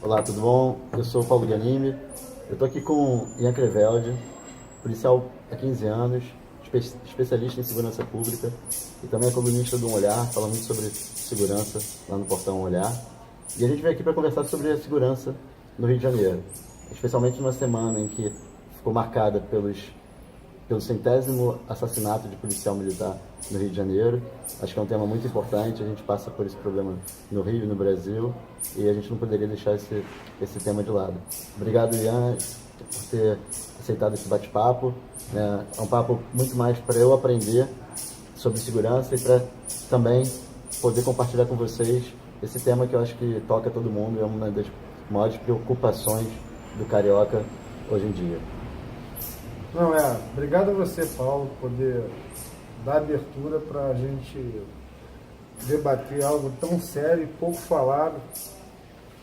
Olá, tudo bom? Eu sou o Paulo Ganime. Eu estou aqui com Ian Crevelde, policial há 15 anos, especialista em segurança pública e também é colunista do Um Olhar, fala muito sobre segurança lá no portal Um Olhar. E a gente veio aqui para conversar sobre a segurança no Rio de Janeiro, especialmente numa semana em que ficou marcada pelo centésimo assassinato de policial militar no Rio de Janeiro. Acho que é um tema muito importante, a gente passa por esse problema no Rio e no Brasil, e a gente não poderia deixar esse tema de lado. Obrigado, Ian, por ter aceitado esse bate-papo. É um papo muito mais para eu aprender sobre segurança e para também poder compartilhar com vocês esse tema que eu acho que toca todo mundo, é uma das maiores preocupações do carioca hoje em dia. Não, obrigado a você, Paulo, por poder dar abertura para a gente debater algo tão sério e pouco falado,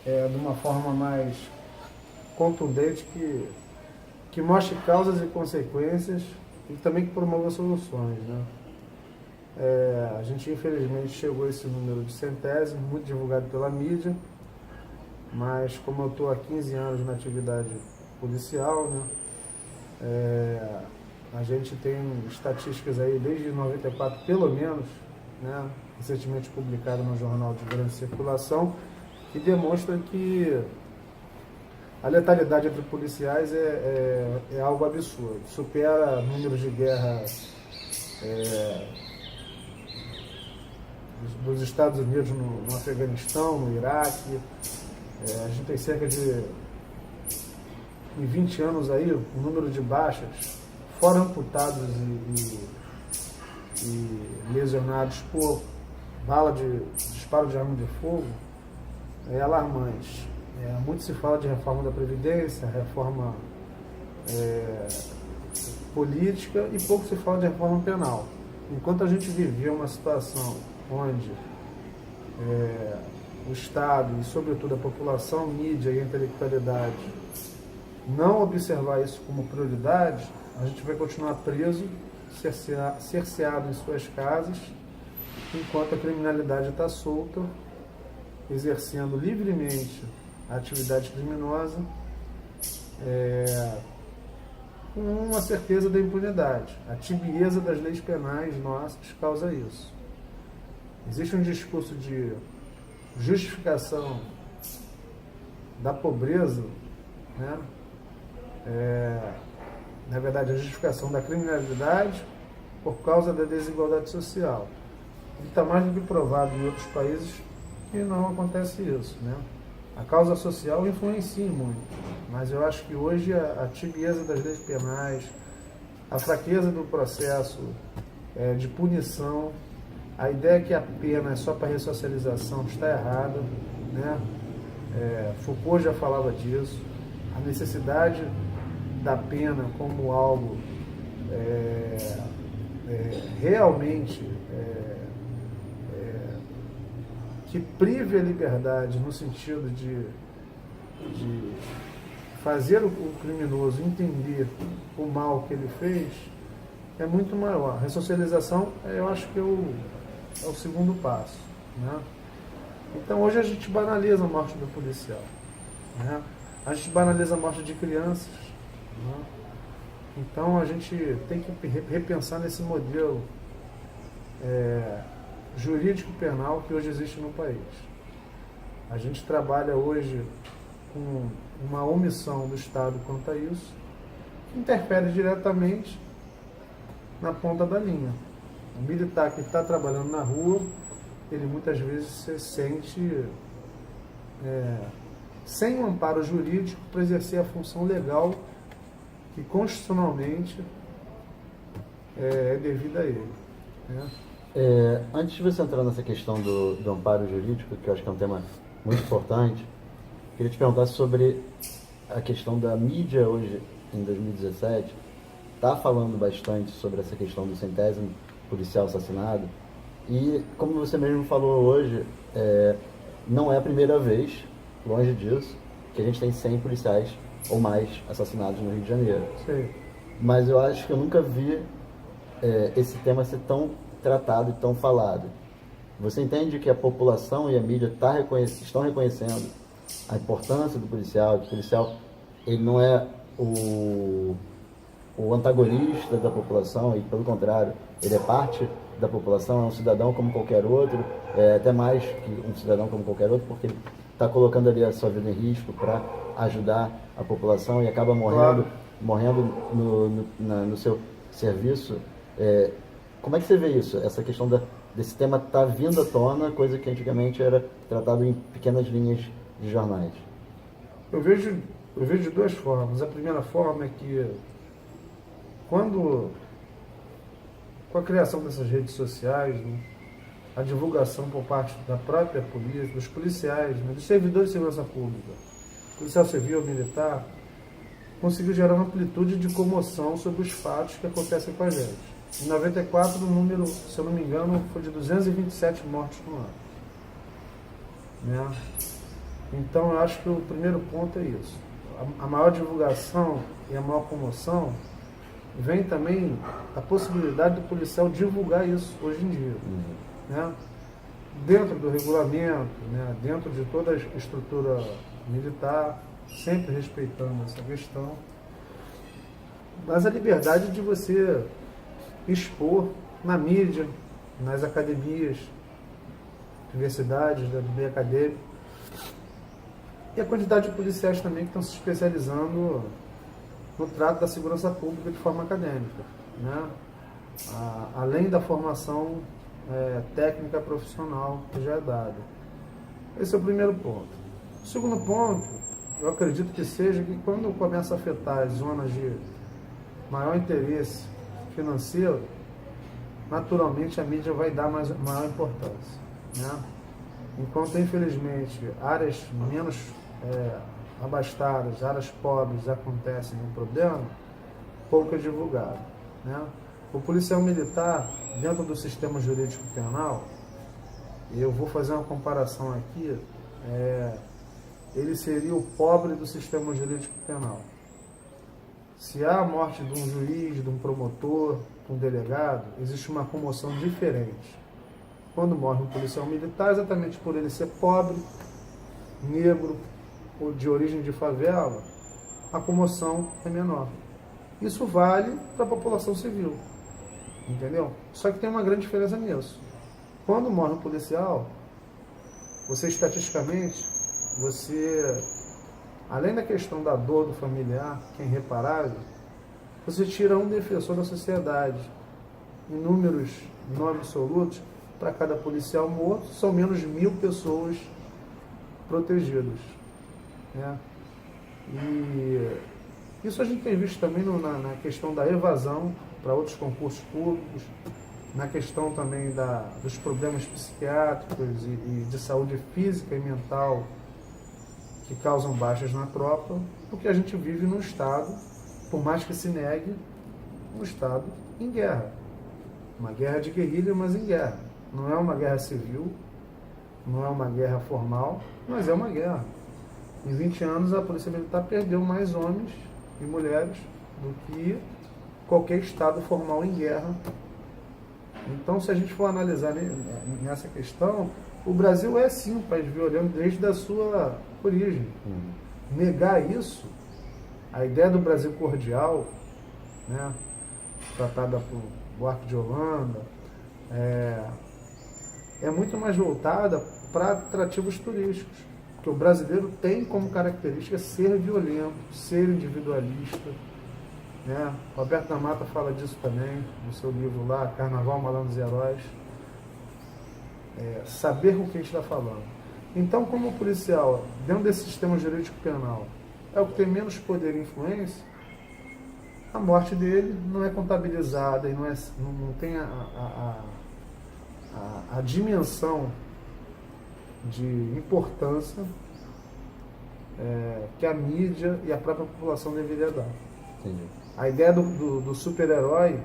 de uma forma mais contundente, que mostre causas e consequências e também que promova soluções, né? A gente infelizmente chegou a esse número de centésimo, muito divulgado pela mídia, mas como eu estou há 15 anos na atividade policial, né? A gente tem estatísticas aí desde 94, pelo menos, né, recentemente publicado no jornal de grande circulação, que demonstra que a letalidade entre policiais é algo absurdo. Supera números de guerra dos Estados Unidos no Afeganistão, no Iraque. A gente tem cerca de, em 20 anos aí, o número de baixas, fora amputados e lesionados por bala de disparo de arma de fogo, é alarmante. Muito se fala de reforma da Previdência, reforma política, e pouco se fala de reforma penal. Enquanto a gente vivia uma situação onde o Estado e, sobretudo, a população, mídia e a intelectualidade não observar isso como prioridade, a gente vai continuar preso, cerceado em suas casas, enquanto a criminalidade está solta, exercendo livremente a atividade criminosa, com uma certeza da impunidade. A tibieza das leis penais nossas causa isso. Existe um discurso de justificação da pobreza, né? Na verdade, a justificação da criminalidade por causa da desigualdade social. E está mais do que provado em outros países que não acontece isso, né? A causa social influencia muito, mas eu acho que hoje a tibieza das leis penais, a fraqueza do processo de punição, a ideia que a pena é só para ressocialização está errada, né? Foucault já falava disso, a necessidade da pena como algo realmente que prive a liberdade no sentido de fazer o criminoso entender o mal que ele fez, é muito maior. A ressocialização, eu acho que é o segundo passo, né? Então hoje a gente banaliza a morte do policial, né? A gente banaliza a morte de crianças, né? Então a gente tem que repensar nesse modelo jurídico penal que hoje existe no país. A gente trabalha hoje com uma omissão do Estado quanto a isso, que interfere diretamente na ponta da linha. O militar que está trabalhando na rua, ele muitas vezes se sente sem um amparo jurídico para exercer a função legal que constitucionalmente é devida a ele, né? Antes de você entrar nessa questão do amparo jurídico, que eu acho que é um tema muito importante, queria te perguntar sobre a questão da mídia hoje, em 2017, está falando bastante sobre essa questão do centésimo policial assassinado, e como você mesmo falou hoje, não é a primeira vez, longe disso, que a gente tem 100 policiais ou mais assassinados no Rio de Janeiro. Sim. Mas eu acho que eu nunca vi esse tema ser tão tratado e tão falado. Você entende que a população e a mídia estão reconhecendo a importância do policial, que o policial ele não é o antagonista da população, e pelo contrário, ele é parte da população, é um cidadão como qualquer outro, até mais que um cidadão como qualquer outro, porque ele está colocando ali a sua vida em risco para ajudar a população e acaba morrendo, morrendo no seu serviço. Como é que você vê isso? Essa questão desse tema tá vindo à tona, coisa que antigamente era tratado em pequenas linhas de jornais. Eu vejo de duas formas. A primeira forma é que com a criação dessas redes sociais, né, a divulgação por parte da própria polícia, dos policiais, né, dos servidores de segurança pública, policial civil, militar, conseguiu gerar uma amplitude de comoção sobre os fatos que acontecem com a gente. Em 94, o número, se eu não me engano, foi de 227 mortes no ano. Né? Então, eu acho que o primeiro ponto é isso. A maior divulgação e a maior comoção vem também a possibilidade do policial divulgar isso hoje em dia. Né? Dentro do regulamento, né? Dentro de toda a estrutura militar, sempre respeitando essa questão. Mas a liberdade de você expor na mídia, nas academias, universidades, do meio acadêmico, e a quantidade de policiais também que estão se especializando no trato da segurança pública de forma acadêmica, né? Além da formação técnica profissional que já é dada. Esse é o primeiro ponto. O segundo ponto, eu acredito que seja que quando começa a afetar as zonas de maior interesse financeiro, naturalmente a mídia vai dar maior importância, né? Enquanto, infelizmente, áreas menos abastadas, áreas pobres acontecem um problema, pouco é divulgado, né? O policial militar, dentro do sistema jurídico penal, eu vou fazer uma comparação aqui, ele seria o pobre do sistema jurídico penal. Se há a morte de um juiz, de um promotor, de um delegado, existe uma comoção diferente. Quando morre um policial militar, exatamente por ele ser pobre, negro ou de origem de favela, a comoção é menor. Isso vale para a população civil, entendeu? Só que tem uma grande diferença nisso. Quando morre um policial, você estatisticamente, além da questão da dor do familiar, que é irreparável, você tira um defensor da sociedade. Em números não absolutos, para cada policial morto, são menos de 1.000 pessoas protegidas. Né? E isso a gente tem visto também na questão da evasão para outros concursos públicos, na questão também dos problemas psiquiátricos e de saúde física e mental que causam baixas na tropa, porque a gente vive num Estado, por mais que se negue, um Estado em guerra. Uma guerra de guerrilha, mas em guerra. Não é uma guerra civil, não é uma guerra formal, mas é uma guerra. Em 20 anos, a Polícia Militar perdeu mais homens e mulheres do que qualquer Estado formal em guerra. Então, se a gente for analisar nessa questão, o Brasil é sim um país violento desde a sua origem. Negar isso, a ideia do Brasil cordial, né, tratada por Buarque de Holanda, é muito mais voltada para atrativos turísticos. Porque o brasileiro tem como característica ser violento, ser individualista. Né? Roberto da Mata fala disso também, no seu livro lá, Carnaval, Malandros e Heróis. Saber com quem está falando. Então, como policial, dentro desse sistema jurídico penal, é o que tem menos poder e influência, a morte dele não é contabilizada e não tem a dimensão de importância que a mídia e a própria população deveria dar. Entendi. A ideia do super-herói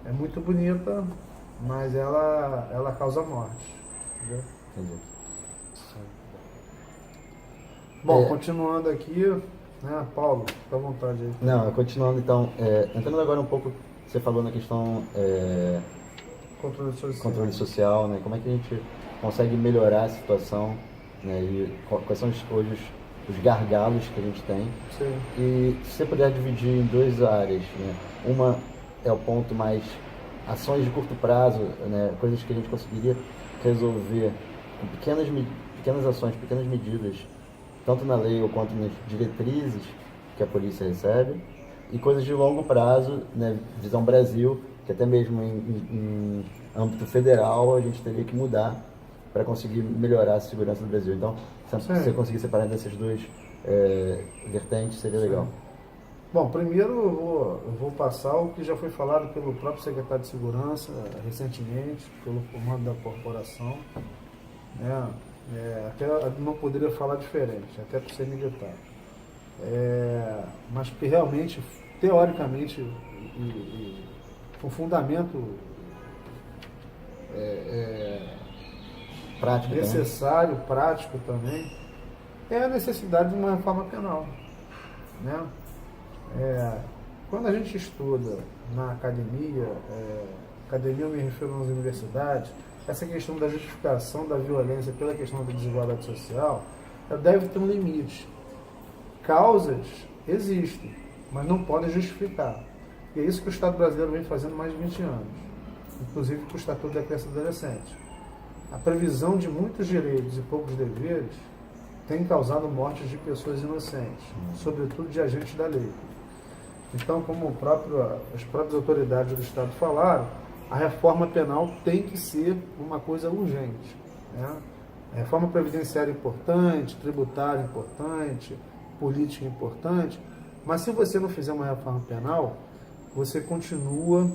é muito bonita, mas ela causa morte. Entendeu? Entendi. Bom, continuando aqui, né, Paulo, fica à vontade aí. Não, continuando então, entrando agora um pouco, você falou na questão Controle social. controle social, né? Como é que a gente consegue melhorar a situação né? E quais são hoje os gargalos que a gente tem. Sim. E se você puder dividir em duas áreas, né? Uma é o ponto mais ações de curto prazo, né? Coisas que a gente conseguiria resolver com pequenas ações, pequenas medidas, tanto na lei ou quanto nas diretrizes que a polícia recebe, e coisas de longo prazo, né? Visão Brasil, que até mesmo em âmbito federal a gente teria que mudar para conseguir melhorar a segurança do Brasil. Então, se você conseguir separar dessas duas vertentes, seria legal. Bom, primeiro eu vou passar o que já foi falado pelo próprio secretário de Segurança recentemente, pelo comando da corporação. Né? Até não poderia falar diferente, até por ser militar. Mas que realmente, teoricamente, com fundamento Prático necessário, também. Prático também, é a necessidade de uma reforma penal. Né? Quando a gente estuda na academia, academia eu me refiro nas universidades, essa questão da justificação da violência pela questão da desigualdade social, ela deve ter um limite. Causas existem, mas não podem justificar. E é isso que o Estado brasileiro vem fazendo há mais de 20 anos, inclusive com o Estatuto da Criança e do Adolescente. A previsão de muitos direitos e poucos deveres tem causado mortes de pessoas inocentes, sobretudo de agentes da lei. Então, como as próprias autoridades do Estado falaram, a reforma penal tem que ser uma coisa urgente. Né? A reforma previdenciária é importante, tributária é importante, política é importante, mas se você não fizer uma reforma penal, você continua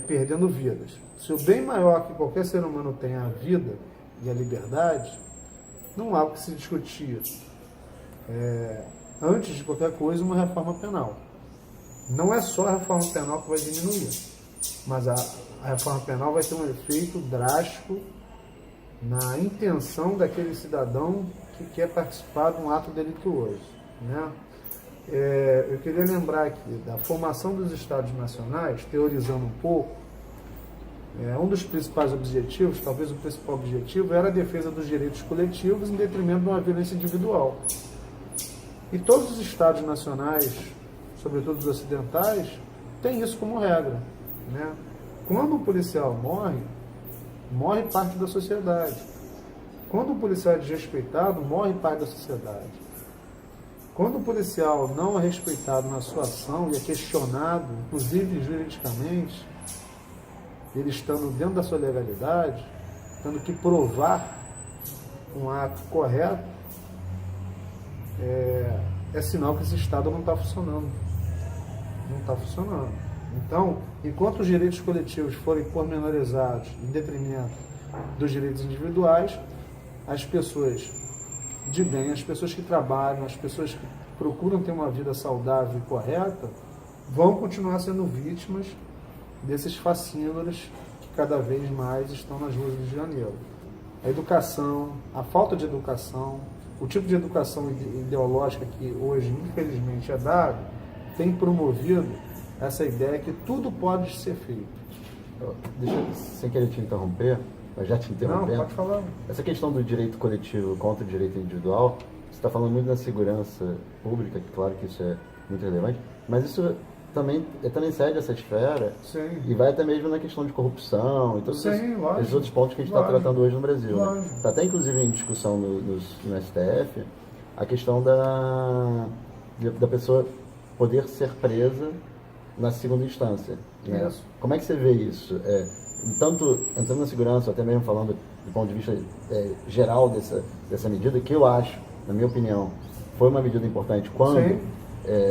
perdendo vidas. Se o bem maior que qualquer ser humano tem é a vida e a liberdade, não há o que se discutir. Antes de qualquer coisa, uma reforma penal. Não é só a reforma penal que vai diminuir, mas a reforma penal vai ter um efeito drástico na intenção daquele cidadão que quer participar de um ato delituoso. Né? Eu queria lembrar aqui da formação dos Estados Nacionais, teorizando um pouco, um dos principais objetivos, talvez o principal objetivo, era a defesa dos direitos coletivos em detrimento de uma violência individual. E todos os Estados nacionais, sobretudo os ocidentais, têm isso como regra. Né? Quando um policial morre parte da sociedade. Quando um policial é desrespeitado, morre parte da sociedade. Quando o policial não é respeitado na sua ação e é questionado, inclusive juridicamente, ele estando dentro da sua legalidade, tendo que provar um ato correto, é sinal que esse Estado não está funcionando. Não está funcionando. Então, enquanto os direitos coletivos forem pormenorizados em detrimento dos direitos individuais, as pessoas de bem, as pessoas que trabalham, as pessoas que procuram ter uma vida saudável e correta, vão continuar sendo vítimas desses fascínoras que cada vez mais estão nas ruas do Rio de Janeiro. A educação, a falta de educação, o tipo de educação ideológica que hoje, infelizmente, é dado, tem promovido essa ideia que tudo pode ser feito. Deixa eu, sem querer te interromper, mas já te interrompendo. Não, pode falar. Essa questão do direito coletivo contra o direito individual, você está falando muito da segurança pública, que claro que isso é muito relevante, mas isso também segue essa esfera. Sim. E vai até mesmo na questão de corrupção e todos esses outros pontos que a gente está tratando hoje no Brasil. Né? Está até inclusive em discussão no STF a questão da pessoa poder ser presa na segunda instância. Né? Como é que você vê isso? Tanto entrando na segurança, até mesmo falando do ponto de vista geral dessa medida, que eu acho, na minha opinião, foi uma medida importante quando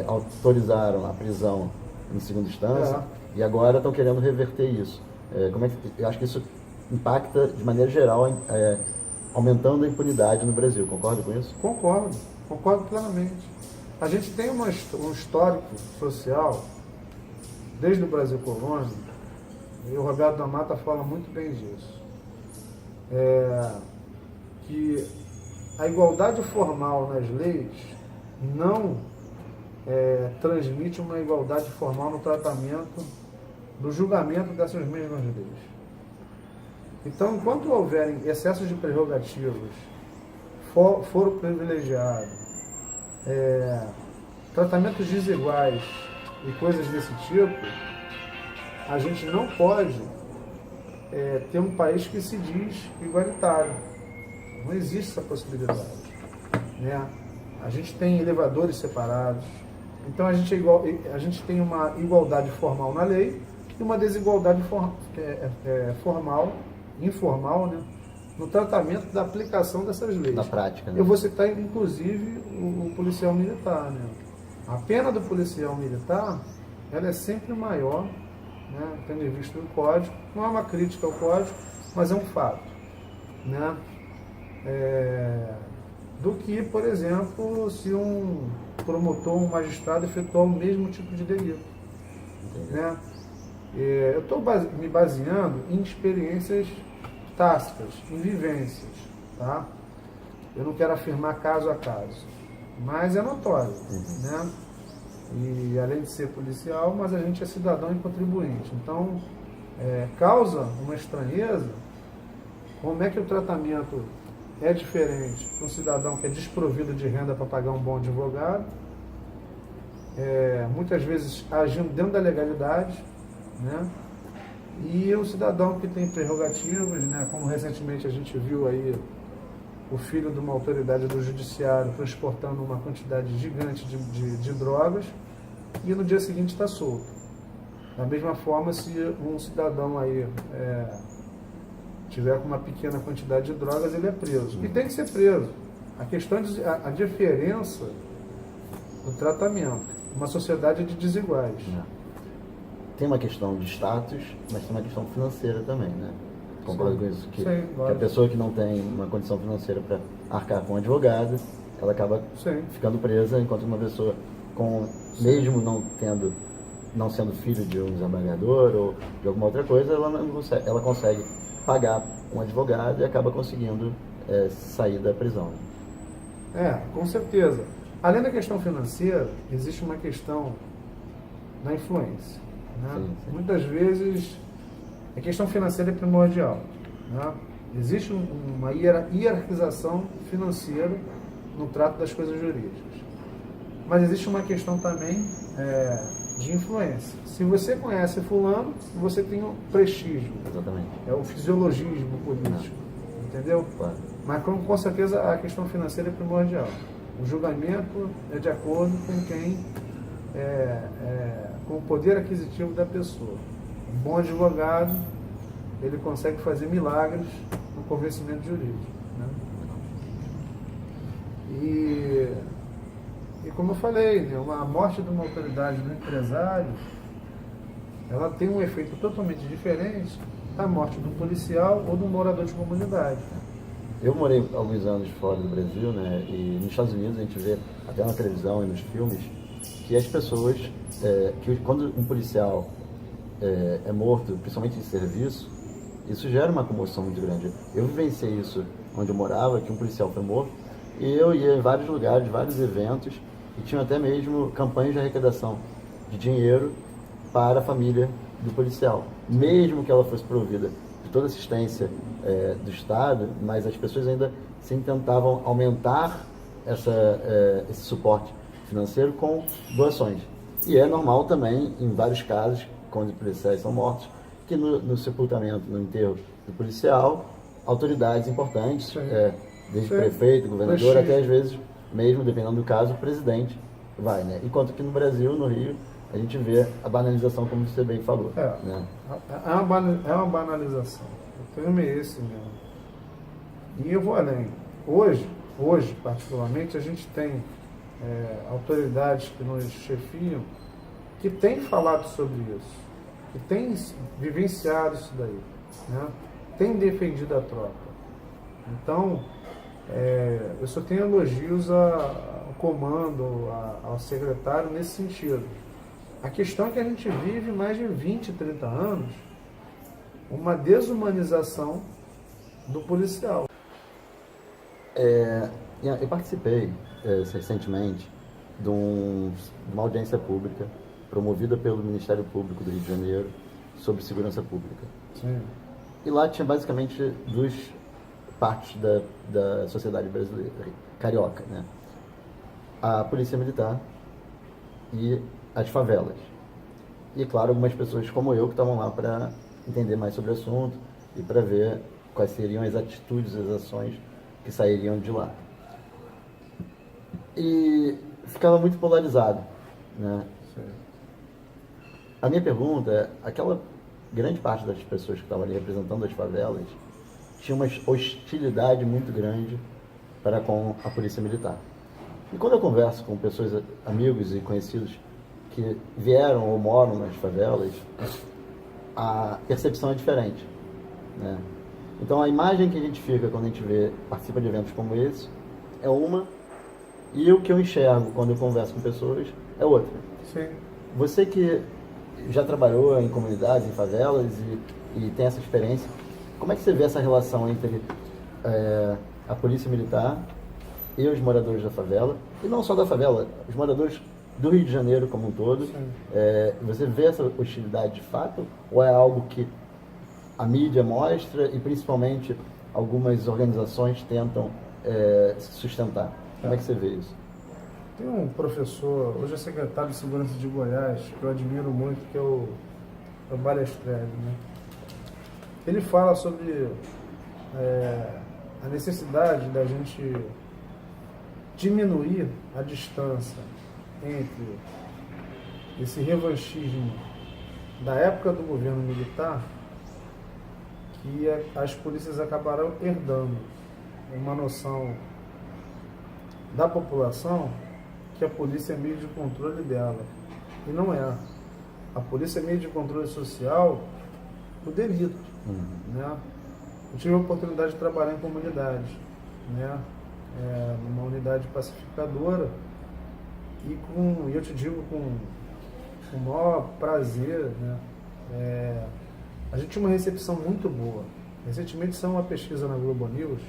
autorizaram a prisão em segunda instância e agora estão querendo reverter isso. Eu acho que isso impacta de maneira geral, aumentando a impunidade no Brasil. Concorda com isso? Concordo plenamente. A gente tem um histórico social, desde o Brasil colônia, e o Roberto da Mata fala muito bem disso, que a igualdade formal nas leis não transmite uma igualdade formal no tratamento do julgamento dessas mesmas leis. Então, enquanto houverem excessos de prerrogativas foro privilegiado, tratamentos desiguais e coisas desse tipo, a gente não pode ter um país que se diz igualitário. Não existe essa possibilidade, né? A gente tem elevadores separados, então a gente tem uma igualdade formal na lei e uma desigualdade formal, informal, né, no tratamento da aplicação dessas leis. Na prática, né? Eu vou citar, inclusive, o policial militar, né? A pena do policial militar, ela é sempre maior, né, tendo em vista o código. Não é uma crítica ao código, mas é um fato, né? Do que, por exemplo, se um promotor, um magistrado efetuar o mesmo tipo de delito, né? Eu estou me baseando em experiências tácitas, em vivências, tá? Eu não quero afirmar caso a caso, mas é notório, né? E além de ser policial, mas a gente é cidadão e contribuinte. Então, causa uma estranheza como é que o tratamento é diferente para um cidadão que é desprovido de renda para pagar um bom advogado, muitas vezes agindo dentro da legalidade, né? E o cidadão que tem prerrogativas, né? Como recentemente a gente viu aí o filho de uma autoridade do judiciário transportando uma quantidade gigante de drogas e no dia seguinte está solto. Da mesma forma, se um cidadão aí tiver com uma pequena quantidade de drogas, ele é preso. E tem que ser preso. A questão a diferença do tratamento. Uma sociedade de desiguais. Tem uma questão de status, mas tem uma questão financeira também, né? Concordo com isso? Que a pessoa que não tem uma condição financeira para arcar com um advogado, ela acaba ficando presa, enquanto uma pessoa mesmo não sendo filho de um desembargador ou de alguma outra coisa, ela consegue pagar um advogado e acaba conseguindo sair da prisão. Com certeza. Além da questão financeira, existe uma questão da influência, né? Sim. Muitas vezes a questão financeira é primordial, né? Existe uma hierarquização financeira no trato das coisas jurídicas. Mas existe uma questão também de influência. Se você conhece fulano, você tem um prestígio. Exatamente. É o fisiologismo político. Entendeu? Claro. Mas com certeza a questão financeira é primordial. O julgamento é de acordo com quem com o poder aquisitivo da pessoa. Um bom advogado, ele consegue fazer milagres no convencimento jurídico, né? E como eu falei, né, a morte de uma autoridade do empresário, ela tem um efeito totalmente diferente da morte do policial ou do morador de comunidade. Eu morei alguns anos fora do Brasil, né? E nos Estados Unidos a gente vê até na televisão e nos filmes que as pessoas, que quando um policial é morto, principalmente em serviço, isso gera uma comoção muito grande. Eu vivenciei isso onde eu morava, que um policial foi morto, e eu ia em vários lugares, vários eventos, e tinha até mesmo campanhas de arrecadação de dinheiro para a família do policial, mesmo que ela fosse provida de toda assistência do Estado, mas as pessoas ainda sim tentavam aumentar esse suporte financeiro com doações. E é normal também, em vários casos, quando policiais são mortos, que no sepultamento, no enterro do policial, autoridades importantes, desde prefeito, governador, até às vezes, mesmo dependendo do caso, o presidente vai, né? Enquanto que no Brasil, no Rio, a gente vê a banalização, como você bem falou. Né? É uma banalização. O termo é esse mesmo. E eu vou além. Hoje, particularmente, a gente tem autoridades que nos chefiam que têm falado sobre isso, que têm vivenciado isso daí, né? Têm defendido a tropa. Então, eu só tenho elogios ao comando, ao secretário nesse sentido. A questão é que a gente vive mais de 20, 30 anos uma desumanização do policial. Eu participei recentemente de uma audiência pública promovida pelo Ministério Público do Rio de Janeiro sobre segurança pública. Sim. E lá tinha basicamente duas partes da sociedade brasileira, carioca, né? A polícia militar e as favelas. E, claro, algumas pessoas como eu que estavam lá para entender mais sobre o assunto e para ver quais seriam as atitudes, as ações que sairiam de lá. E ficava muito polarizado, né? Sim. A minha pergunta é, aquela grande parte das pessoas que estavam ali representando as favelas tinha uma hostilidade muito grande para com a polícia militar. E quando eu converso com pessoas, amigos e conhecidos que vieram ou moram nas favelas, a percepção é diferente, né? Então a imagem que a gente fica quando a gente participa de eventos como esse é uma, e o que eu enxergo quando eu converso com pessoas é outra. Sim. Você que já trabalhou em comunidades, em favelas e tem essa experiência, como é que você vê essa relação entre a polícia militar e os moradores da favela, e não só da favela, os moradores do Rio de Janeiro como um todo? Você vê essa hostilidade de fato, ou é algo que a mídia mostra e principalmente algumas organizações tentam sustentar? Como é que você vê isso? Tem um professor, hoje é secretário de Segurança de Goiás, que eu admiro muito, que é o Balestrelli, né? Ele fala sobre a necessidade da gente diminuir a distância entre esse revanchismo da época do governo militar, que as polícias acabaram herdando uma noção da população que a polícia é meio de controle dela. E não é. A polícia é meio de controle social do delito. Né? Eu tive a oportunidade de trabalhar em comunidade, né? Numa unidade pacificadora, e eu te digo com o maior prazer, né? A gente tinha uma recepção muito boa. Recentemente saiu uma pesquisa na Globo News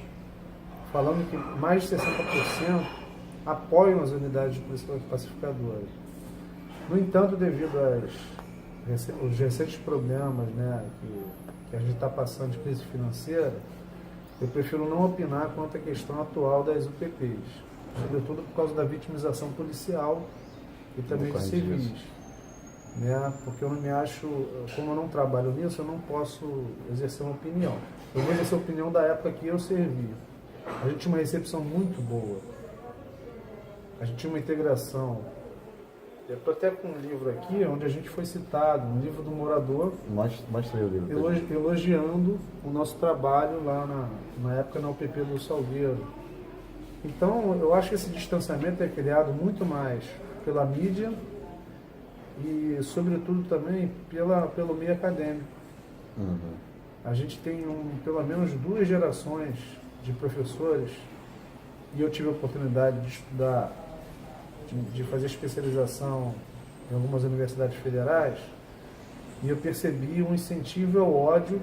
falando que mais de 60% apoiam as unidades de polícia pacificadora. No entanto, devido aos recentes problemas, né, que a gente está passando de crise financeira, eu prefiro não opinar quanto à questão atual das UPPs, sobretudo por causa da vitimização policial e também de civis. Né? Porque eu não me acho, como eu não trabalho nisso, eu não posso exercer uma opinião. Eu vou exercer a opinião da época que eu servi. A gente tinha uma recepção muito boa. A gente tinha uma integração. Eu estou até com um livro aqui, onde a gente foi citado, um livro do morador, Mostra aí o livro. Elogiando o nosso trabalho lá na época na UPP do Salgueiro. Então, eu acho que esse distanciamento é criado muito mais pela mídia e, sobretudo, também pelo meio acadêmico. A gente tem pelo menos 2 gerações de professores, e eu tive a oportunidade de estudar, de fazer especialização em algumas universidades federais, e eu percebi um incentivo ao ódio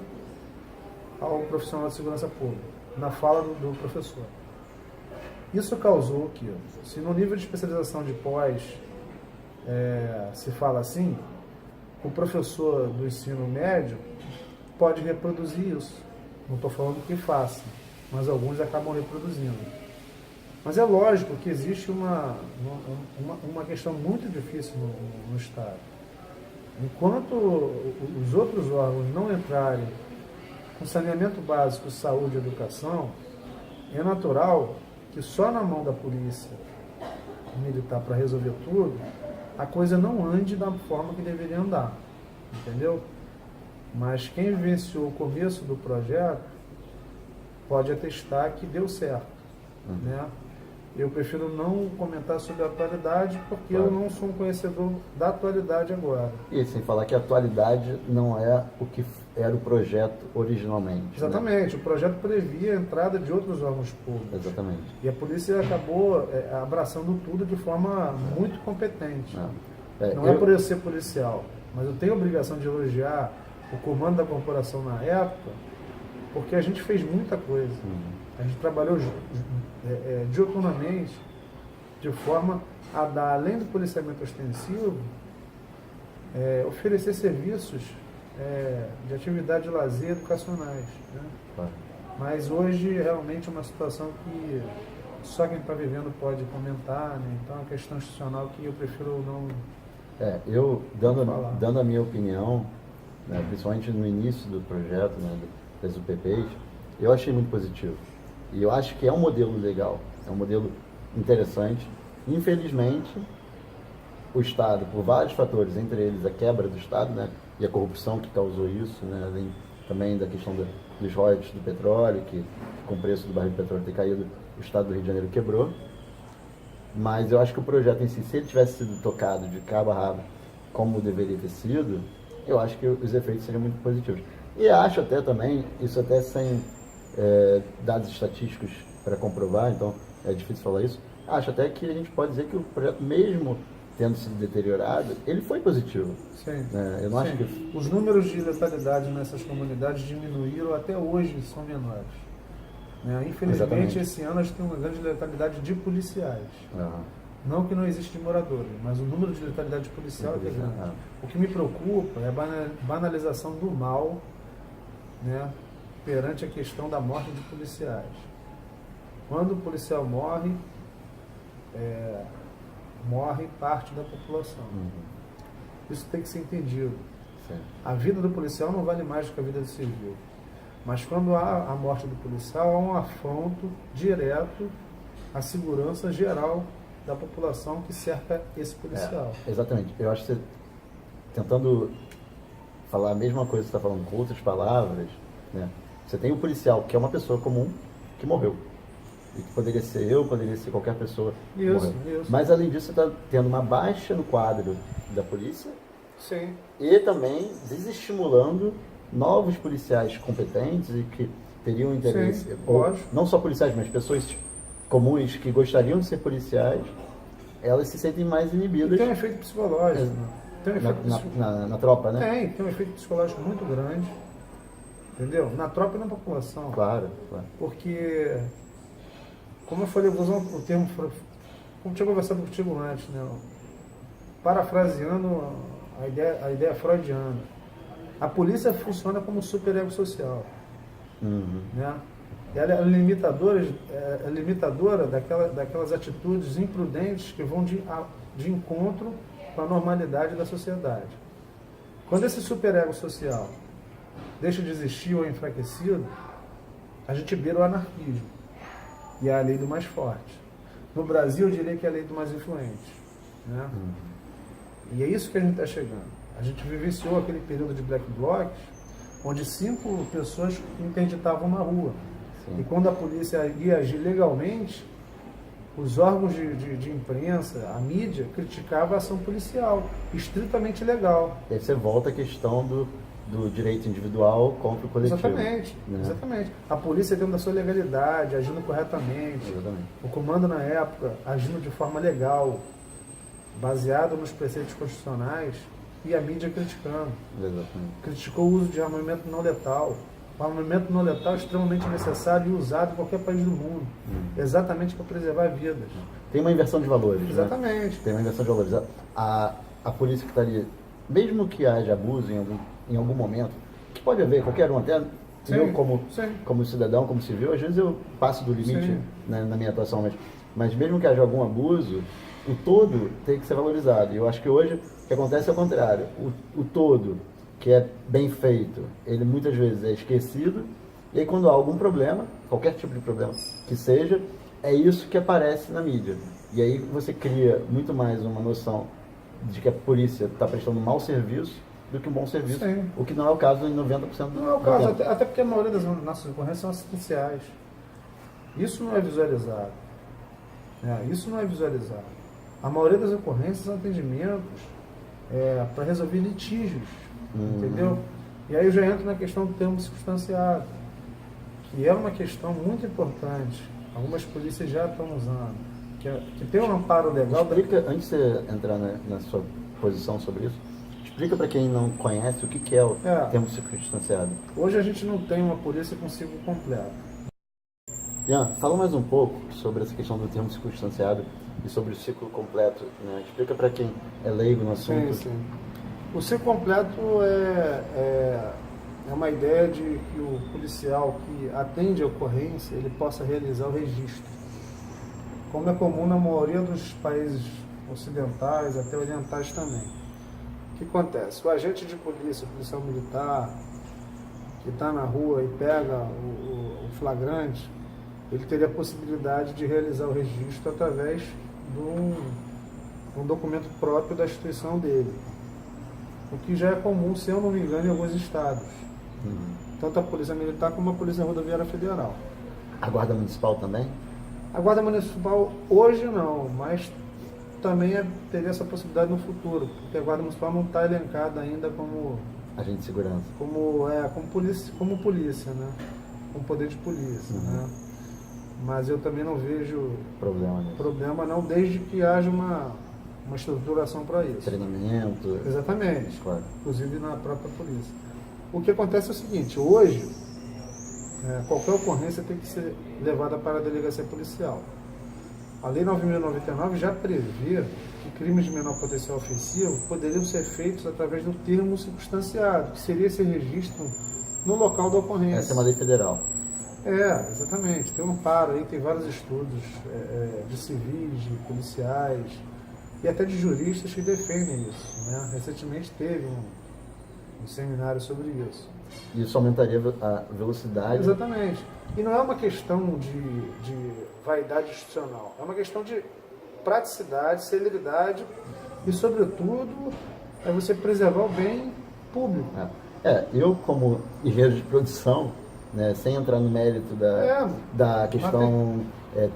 ao profissional de segurança pública, na fala do professor. Isso causou que, se no nível de especialização de pós se fala assim, o professor do ensino médio pode reproduzir isso. Não estou falando que faça, mas alguns acabam reproduzindo. Mas é lógico que existe uma questão muito difícil no Estado. Enquanto os outros órgãos não entrarem com saneamento básico, saúde e educação, é natural que só na mão da polícia militar para resolver tudo, a coisa não ande da forma que deveria andar. Entendeu? Mas quem vivenciou o começo do projeto pode atestar que deu certo. Né? Eu prefiro não comentar sobre a atualidade, porque eu não sou um conhecedor da atualidade agora. E sem falar que a atualidade não é o que era o projeto originalmente. Exatamente, né? O projeto previa a entrada de outros órgãos públicos. Exatamente. E a polícia acabou abraçando tudo de forma muito competente. Não é por eu ser policial, mas eu tenho a obrigação de elogiar o comando da corporação na época, porque a gente fez muita coisa. A gente trabalhou diuturnamente, de forma a dar, além do policiamento ostensivo, oferecer serviços de atividade de lazer educacionais. Né? Mas hoje realmente é uma situação que só quem está vivendo pode comentar, né? Então é uma questão institucional que eu prefiro não Eu, falar. dando a minha opinião, né, principalmente no início do projeto, né, das UPPs, eu achei muito positivo. E eu acho que é um modelo legal, é um modelo interessante. Infelizmente, o Estado, por vários fatores, entre eles a quebra do Estado, né, e a corrupção que causou isso, né, além também da questão dos royalties do petróleo, que com o preço do barril de petróleo ter caído, o Estado do Rio de Janeiro quebrou. Mas eu acho que o projeto em si, se ele tivesse sido tocado de cabo a rabo, como deveria ter sido, eu acho que os efeitos seriam muito positivos. E acho até também, isso até sem dados estatísticos para comprovar, então é difícil falar isso, acho até que a gente pode dizer que o projeto, mesmo tendo sido deteriorado, ele foi positivo. Sim, Eu não acho sim. que... Os números de letalidade nessas comunidades diminuíram, até hoje são menores. Né? Infelizmente, Exatamente. esse ano a gente tem uma grande letalidade de policiais. Aham. Não que não existe de moradores, mas o número de letalidade policial é que é grande. O que me preocupa é a banalização do mal, né, perante a questão da morte de policiais. Quando o policial morre, morre parte da população. Isso tem que ser entendido. Sim. A vida do policial não vale mais do que a vida do civil. Mas quando há a morte do policial, há um afronto direto à segurança geral da população que cerca esse policial. Exatamente. Eu acho que você, tentando falar a mesma coisa que você está falando com outras palavras, né? Você tem o policial, que é uma pessoa comum, que morreu. E que poderia ser eu, poderia ser qualquer pessoa que morreu. Isso. Mas além disso, você está tendo uma baixa no quadro da polícia. Sim. E também desestimulando novos policiais competentes e que teriam interesse. Sim, ou não só policiais, mas pessoas comuns que gostariam de ser policiais, elas se sentem mais inibidas. E tem um efeito psicológico. Tem um efeito na tropa, né? Tem um efeito psicológico muito grande. Entendeu? Na tropa e na população. Claro. Porque, como eu falei, eu vou usar o termo, como tinha conversado contigo antes, né? Parafraseando a ideia freudiana. A polícia funciona como superego social. Né? Ela é limitadora daquelas atitudes imprudentes que vão de encontro com a normalidade da sociedade. Quando esse superego social deixa de existir ou é enfraquecido, a gente vira o anarquismo. E é a lei do mais forte. No Brasil, eu diria que é a lei do mais influente. Né? E é isso que a gente está chegando. A gente vivenciou aquele período de black blocs, onde 5 pessoas interditavam na rua. Sim. E quando a polícia ia agir legalmente, os órgãos de imprensa, a mídia, criticavam a ação policial, estritamente legal. E aí você volta à questão do direito individual contra o coletivo. Exatamente, né? Exatamente. A polícia dentro da sua legalidade, agindo corretamente. Exatamente. O comando na época, agindo de forma legal, baseado nos preceitos constitucionais, e a mídia criticando. Exatamente. Criticou o uso de armamento não letal. O armamento não letal é extremamente necessário e usado em qualquer país do mundo. Exatamente para preservar vidas. Tem uma inversão de valores. Exatamente. Né? Tem uma inversão de valores. A polícia que está ali, mesmo que haja abuso em algum momento, que pode haver, qualquer um, até eu como cidadão, como civil, às vezes eu passo do limite, né, na minha atuação, mas mesmo que haja algum abuso, o todo tem que ser valorizado. E eu acho que hoje o que acontece é o contrário. O todo, que é bem feito, ele muitas vezes é esquecido, e aí quando há algum problema, qualquer tipo de problema que seja, é isso que aparece na mídia. E aí você cria muito mais uma noção de que a polícia está prestando um mau serviço do que um bom serviço, o que não é o caso em 90% do Não é o caso, até porque a maioria das nossas ocorrências são assistenciais. Isso não é visualizado. Isso não é visualizado. A maioria das ocorrências são atendimentos para resolver litígios, entendeu? E aí eu já entro na questão do termo circunstanciado, que é uma questão muito importante. Algumas polícias já estão usando, que tem um amparo legal. Explica, antes de você entrar na sua posição sobre isso, explica para quem não conhece o que é o termo circunstanciado. Hoje a gente não tem uma polícia com ciclo completo. Ian, fala mais um pouco sobre essa questão do termo circunstanciado e sobre o ciclo completo, né? Explica para quem é leigo no assunto. Sim. O ciclo completo é uma ideia de que o policial que atende a ocorrência, ele possa realizar o registro. Como é comum na maioria dos países ocidentais, até orientais também. O que acontece? O agente de polícia, o policial militar, que está na rua e pega o flagrante, ele teria a possibilidade de realizar o registro através de um documento próprio da instituição dele. O que já é comum, se eu não me engano, em alguns estados. Tanto a Polícia Militar como a Polícia Rodoviária Federal. A Guarda Municipal também? A Guarda Municipal hoje não, mas também teria essa possibilidade no futuro, porque a Guarda Municipal não está elencada ainda como Agente de segurança. como polícia, né? Com poder de polícia, né? Mas eu também não vejo problema não, desde que haja uma estruturação para isso. Treinamento. Exatamente. Claro. Inclusive na própria polícia. O que acontece é o seguinte, hoje, qualquer ocorrência tem que ser levada para a delegacia policial. A Lei 9.099 já prevê que crimes de menor potencial ofensivo poderiam ser feitos através do termo circunstanciado, que seria esse registro no local da ocorrência. Essa é uma lei federal. Exatamente. Tem um amparo aí, tem vários estudos de civis, de policiais e até de juristas que defendem isso, né? Recentemente teve um seminário sobre isso. Isso aumentaria a velocidade. Exatamente. E não é uma questão de vaidade institucional, é uma questão de praticidade, celeridade e, sobretudo, é você preservar o bem público. Eu, como engenheiro de produção, né, sem entrar no mérito da questão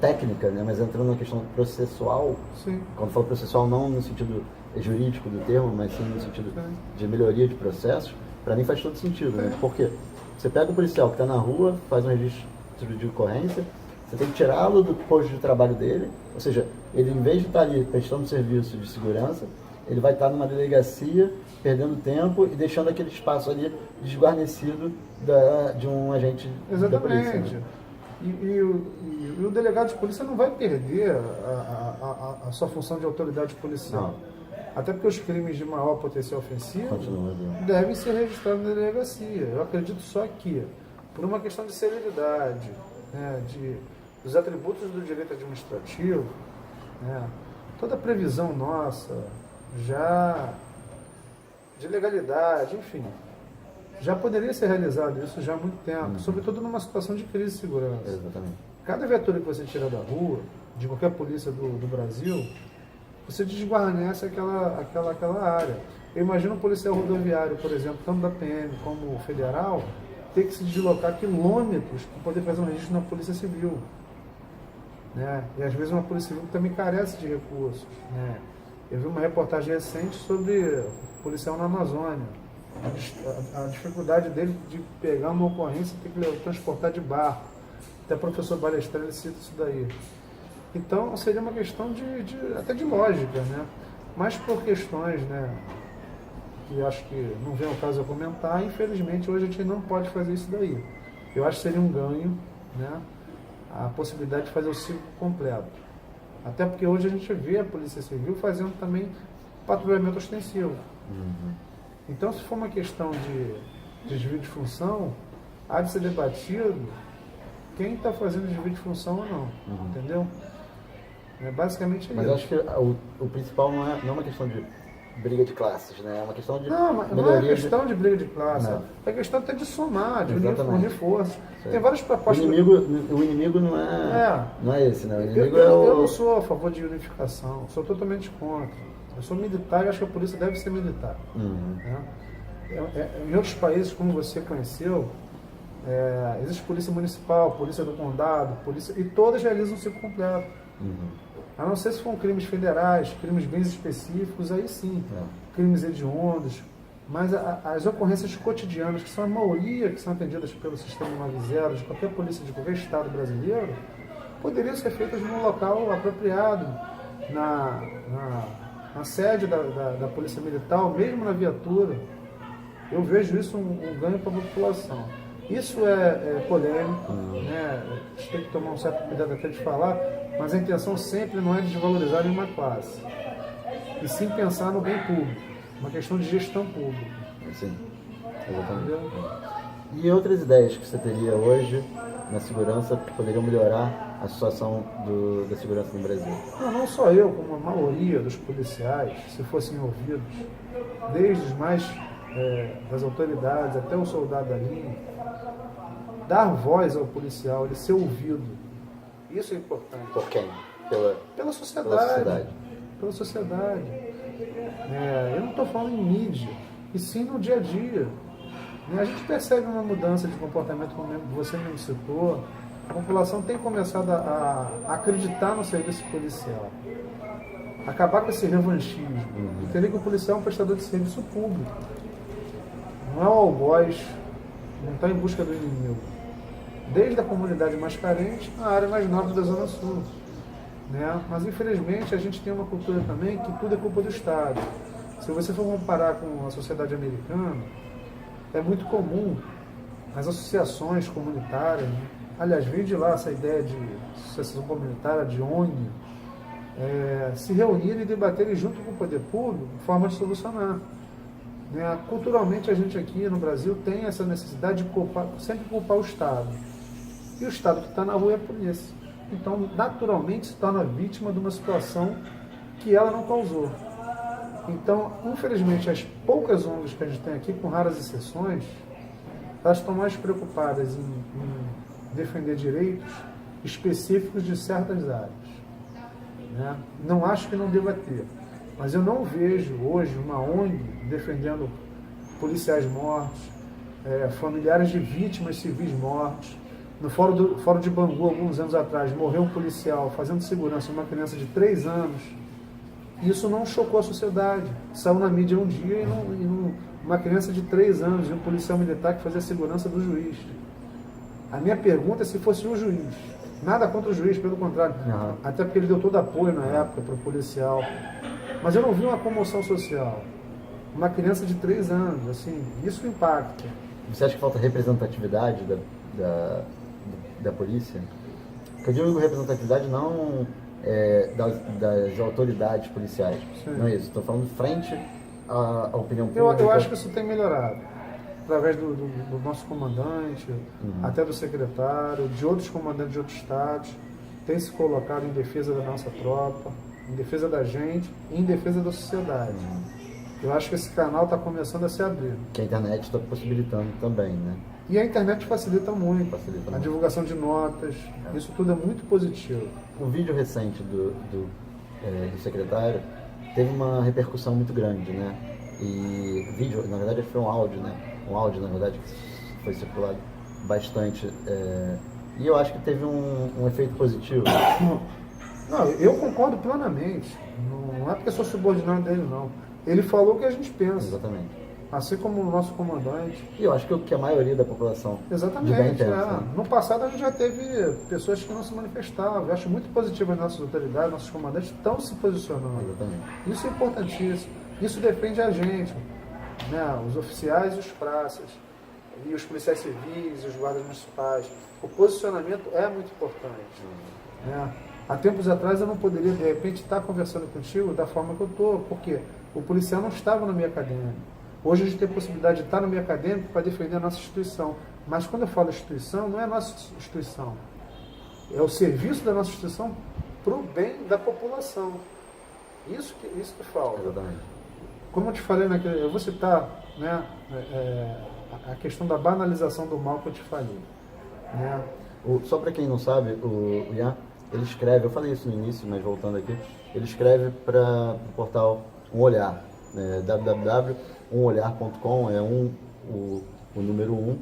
técnica, né, mas entrando na questão processual, sim. Quando falo processual não no sentido jurídico do termo, mas sim no sentido de melhoria de processos, para mim faz todo sentido, né? Porque você pega o policial que está na rua, faz um registro de ocorrência, você tem que tirá-lo do posto de trabalho dele, ou seja, ele em vez de estar ali prestando serviço de segurança, ele vai estar numa delegacia, perdendo tempo e deixando aquele espaço ali desguarnecido de um agente da polícia. Exatamente. Né? E o delegado de polícia não vai perder a sua função de autoridade policial. Não. Até porque os crimes de maior potencial ofensivo devem ser registrados na delegacia. Eu acredito só que, por uma questão de celeridade, né, dos atributos do direito administrativo, né, toda a previsão nossa, já de legalidade, enfim, já poderia ser realizado isso já há muito tempo, sobretudo numa situação de crise de segurança. Exatamente. Cada viatura que você tira da rua, de qualquer polícia do Brasil, você desguarnece aquela área. Eu imagino um policial rodoviário, por exemplo, tanto da PM como federal, ter que se deslocar quilômetros para poder fazer um registro na Polícia Civil. Né? E às vezes uma Polícia Civil também carece de recursos. Né? Eu vi uma reportagem recente sobre policial na Amazônia. A dificuldade dele de pegar uma ocorrência e ter que transportar de barco. Até o professor Balestrelli cita isso daí. Então seria uma questão até de lógica, né? Mas por questões, né, que acho que não vem ao caso eu comentar, infelizmente hoje a gente não pode fazer isso daí. Eu acho que seria um ganho, né, a possibilidade de fazer o ciclo completo. Até porque hoje a gente vê a Polícia Civil fazendo também patrulhamento ostensivo. Então, se for uma questão de desvio de função, há de ser debatido quem está fazendo desvio de função ou não, entendeu? É basicamente isso. Mas eu acho que o principal não é uma questão de briga de classes, né? É uma questão de não é questão de briga de classe, é questão até de somar, de unir forças. Tem várias propostas. O inimigo não é esse, né? O inimigo eu não sou a favor de unificação, sou totalmente contra. Eu sou militar e acho que a polícia deve ser militar. Né? Em outros países, como você conheceu, existe polícia municipal, polícia do condado, polícia, e todas realizam o ciclo completo. A não ser se for crimes federais, crimes bem específicos, aí sim, crimes hediondos, mas as ocorrências cotidianas, que são a maioria que são atendidas pelo sistema 90 de qualquer polícia de qualquer estado brasileiro, poderiam ser feitas num local apropriado, na sede da Polícia Militar, mesmo na viatura. Eu vejo isso um ganho para a população. Isso é polêmico, né? A gente tem que tomar um certo cuidado até de falar, mas a intenção sempre não é desvalorizar nenhuma classe, e sim pensar no bem público, uma questão de gestão pública. Sim. Exatamente. Entendeu? E outras ideias que você teria hoje na segurança que poderiam melhorar a situação da segurança no Brasil? Não só eu, como a maioria dos policiais, se fossem ouvidos, desde os mais das autoridades até o soldado da linha, dar voz ao policial, ele ser ouvido. Isso é importante. Por quem? Pela sociedade. Pela sociedade. Pela sociedade. Eu não estou falando em mídia, e sim no dia a dia. A gente percebe uma mudança de comportamento, como você mesmo citou. A população tem começado a acreditar no serviço policial. Acabar com esse revanchismo. Entender que o policial é um prestador de serviço público. Não é o algoz, não está em busca do inimigo. Desde a comunidade mais carente à área mais nobre da Zona Sul. Mas infelizmente a gente tem uma cultura também que tudo é culpa do Estado. Se você for comparar com a sociedade americana, é muito comum as associações comunitárias, aliás, vem de lá essa ideia de associação comunitária, de ONG, se reunirem e debaterem junto com o poder público forma de solucionar. Culturalmente a gente aqui no Brasil tem essa necessidade de sempre culpar o Estado. E o Estado que está na rua é a polícia. Então, naturalmente, se torna vítima de uma situação que ela não causou. Então, infelizmente, as poucas ONGs que a gente tem aqui, com raras exceções, elas estão mais preocupadas em defender direitos específicos de certas áreas. Não acho que não deva ter, mas eu não vejo hoje uma ONG defendendo policiais mortos, familiares de vítimas civis mortos. No Fórum de Bangu, alguns anos atrás, morreu um policial fazendo segurança de uma criança de 3 anos. Isso não chocou a sociedade. Saiu na mídia um dia e uma criança de 3 anos e um policial militar que fazia a segurança do juiz. A minha pergunta é se fosse um juiz. Nada contra o juiz, pelo contrário. Até porque ele deu todo apoio na época para o policial. Mas eu não vi uma comoção social. Uma criança de 3 anos, assim, isso impacta. Você acha que falta representatividade da polícia? Porque eu digo representatividade não das autoridades policiais. Sim. Não é isso. Estou falando frente à opinião pública. Eu acho que isso tem melhorado. Através do nosso comandante, até do secretário, de outros comandantes de outros estados, tem se colocado em defesa da nossa tropa, em defesa da gente e em defesa da sociedade. Eu acho que esse canal está começando a se abrir. Que a internet está possibilitando também, né? E a internet facilita muito. A divulgação de notas, isso tudo é muito positivo. O vídeo recente do secretário teve uma repercussão muito grande, né? E vídeo, na verdade, foi um áudio, né? Um áudio, na verdade, que foi circulado bastante. E eu acho que teve um efeito positivo. Não, eu concordo plenamente. Não é porque sou subordinado dele, não. Ele falou o que a gente pensa. Exatamente. Assim como o nosso comandante. E eu acho que a maioria da população. Exatamente. De bem pensa, né? No passado a gente já teve pessoas que não se manifestavam. Eu acho muito positivo as nossas autoridades, nossos comandantes estão se posicionando. Exatamente. Isso é importantíssimo. Isso defende a gente, né? Os oficiais e os praças, e os policiais civis, e os guardas municipais. O posicionamento é muito importante. Né? Há tempos atrás eu não poderia, de repente, estar conversando contigo da forma que eu estou, porque o policial não estava no meio acadêmico. Hoje a gente tem a possibilidade de estar no meio acadêmico para defender a nossa instituição. Mas quando eu falo instituição, não é a nossa instituição. É o serviço da nossa instituição para o bem da população. Isso que falta. Exatamente. Como eu te falei, eu vou citar, né, a questão da banalização do mal que eu te falei. Né? Só para quem não sabe, o Ian, ele escreve, eu falei isso no início, mas voltando aqui, ele escreve para o portal Um Olhar, www.umolhar.com, o número 1,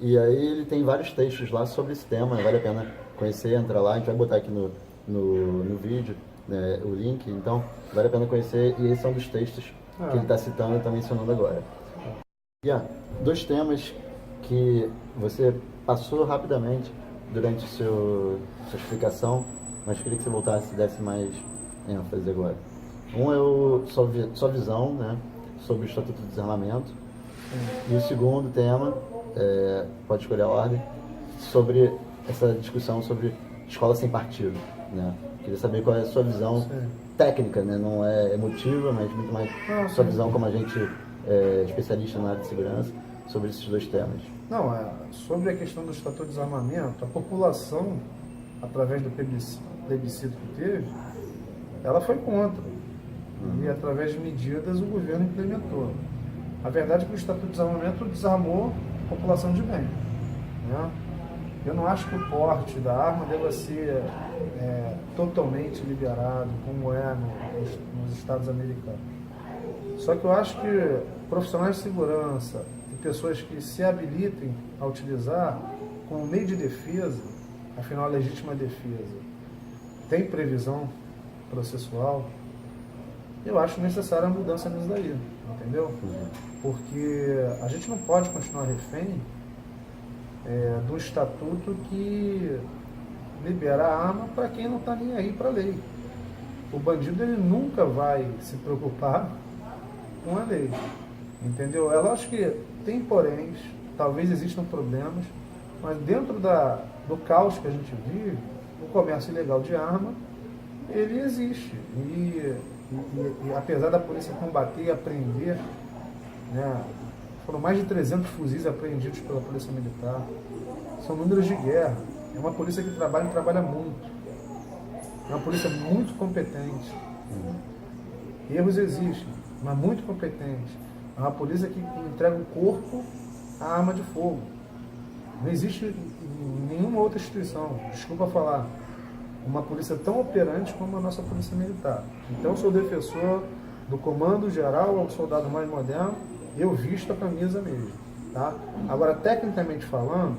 e aí ele tem vários textos lá sobre esse tema, vale a pena conhecer, entra lá, a gente vai botar aqui no vídeo, né, o link, então vale a pena conhecer, e esses são dos textos que ele está citando e está mencionando agora. Ian, 2 temas que você passou rapidamente durante sua explicação, mas queria que você voltasse e desse mais ênfase agora. Um é sua visão, né, sobre o Estatuto do Desarmamento. E o segundo tema, pode escolher a ordem, sobre essa discussão sobre escola sem partido. Né? Queria saber qual é a sua visão técnica, né? Não é emotiva, mas muito mais sua visão como agente especialista na área de segurança, sobre esses dois temas. Não, sobre a questão do Estatuto de Desarmamento, a população, através do plebiscito que teve, ela foi contra. E através de medidas o governo implementou. A verdade é que o Estatuto de Desarmamento desarmou a população de bem, né? Eu não acho que o porte da arma deva ser totalmente liberado, como é nos Estados americanos. Só que eu acho que profissionais de segurança e pessoas que se habilitem a utilizar como meio de defesa, afinal a legítima defesa tem previsão processual, eu acho necessária a mudança nisso daí, entendeu? Porque a gente não pode continuar refém do estatuto que libera a arma para quem não está nem aí para a lei. O bandido ele nunca vai se preocupar com a lei, entendeu? É lógico que tem poréns, talvez existam problemas, mas dentro do caos que a gente vive, o comércio ilegal de arma, ele existe. E apesar da polícia combater e apreender, né, foram mais de 300 fuzis apreendidos pela Polícia Militar. São números de guerra. É uma polícia que trabalha muito. É uma polícia muito competente. Erros existem, mas muito competente. É uma polícia que entrega o corpo à arma de fogo. Não existe em nenhuma outra instituição, desculpa falar, uma polícia tão operante como a nossa Polícia Militar. Então, eu sou defensor do comando geral ao soldado mais moderno, eu visto a camisa mesmo. Tá? Agora, tecnicamente falando,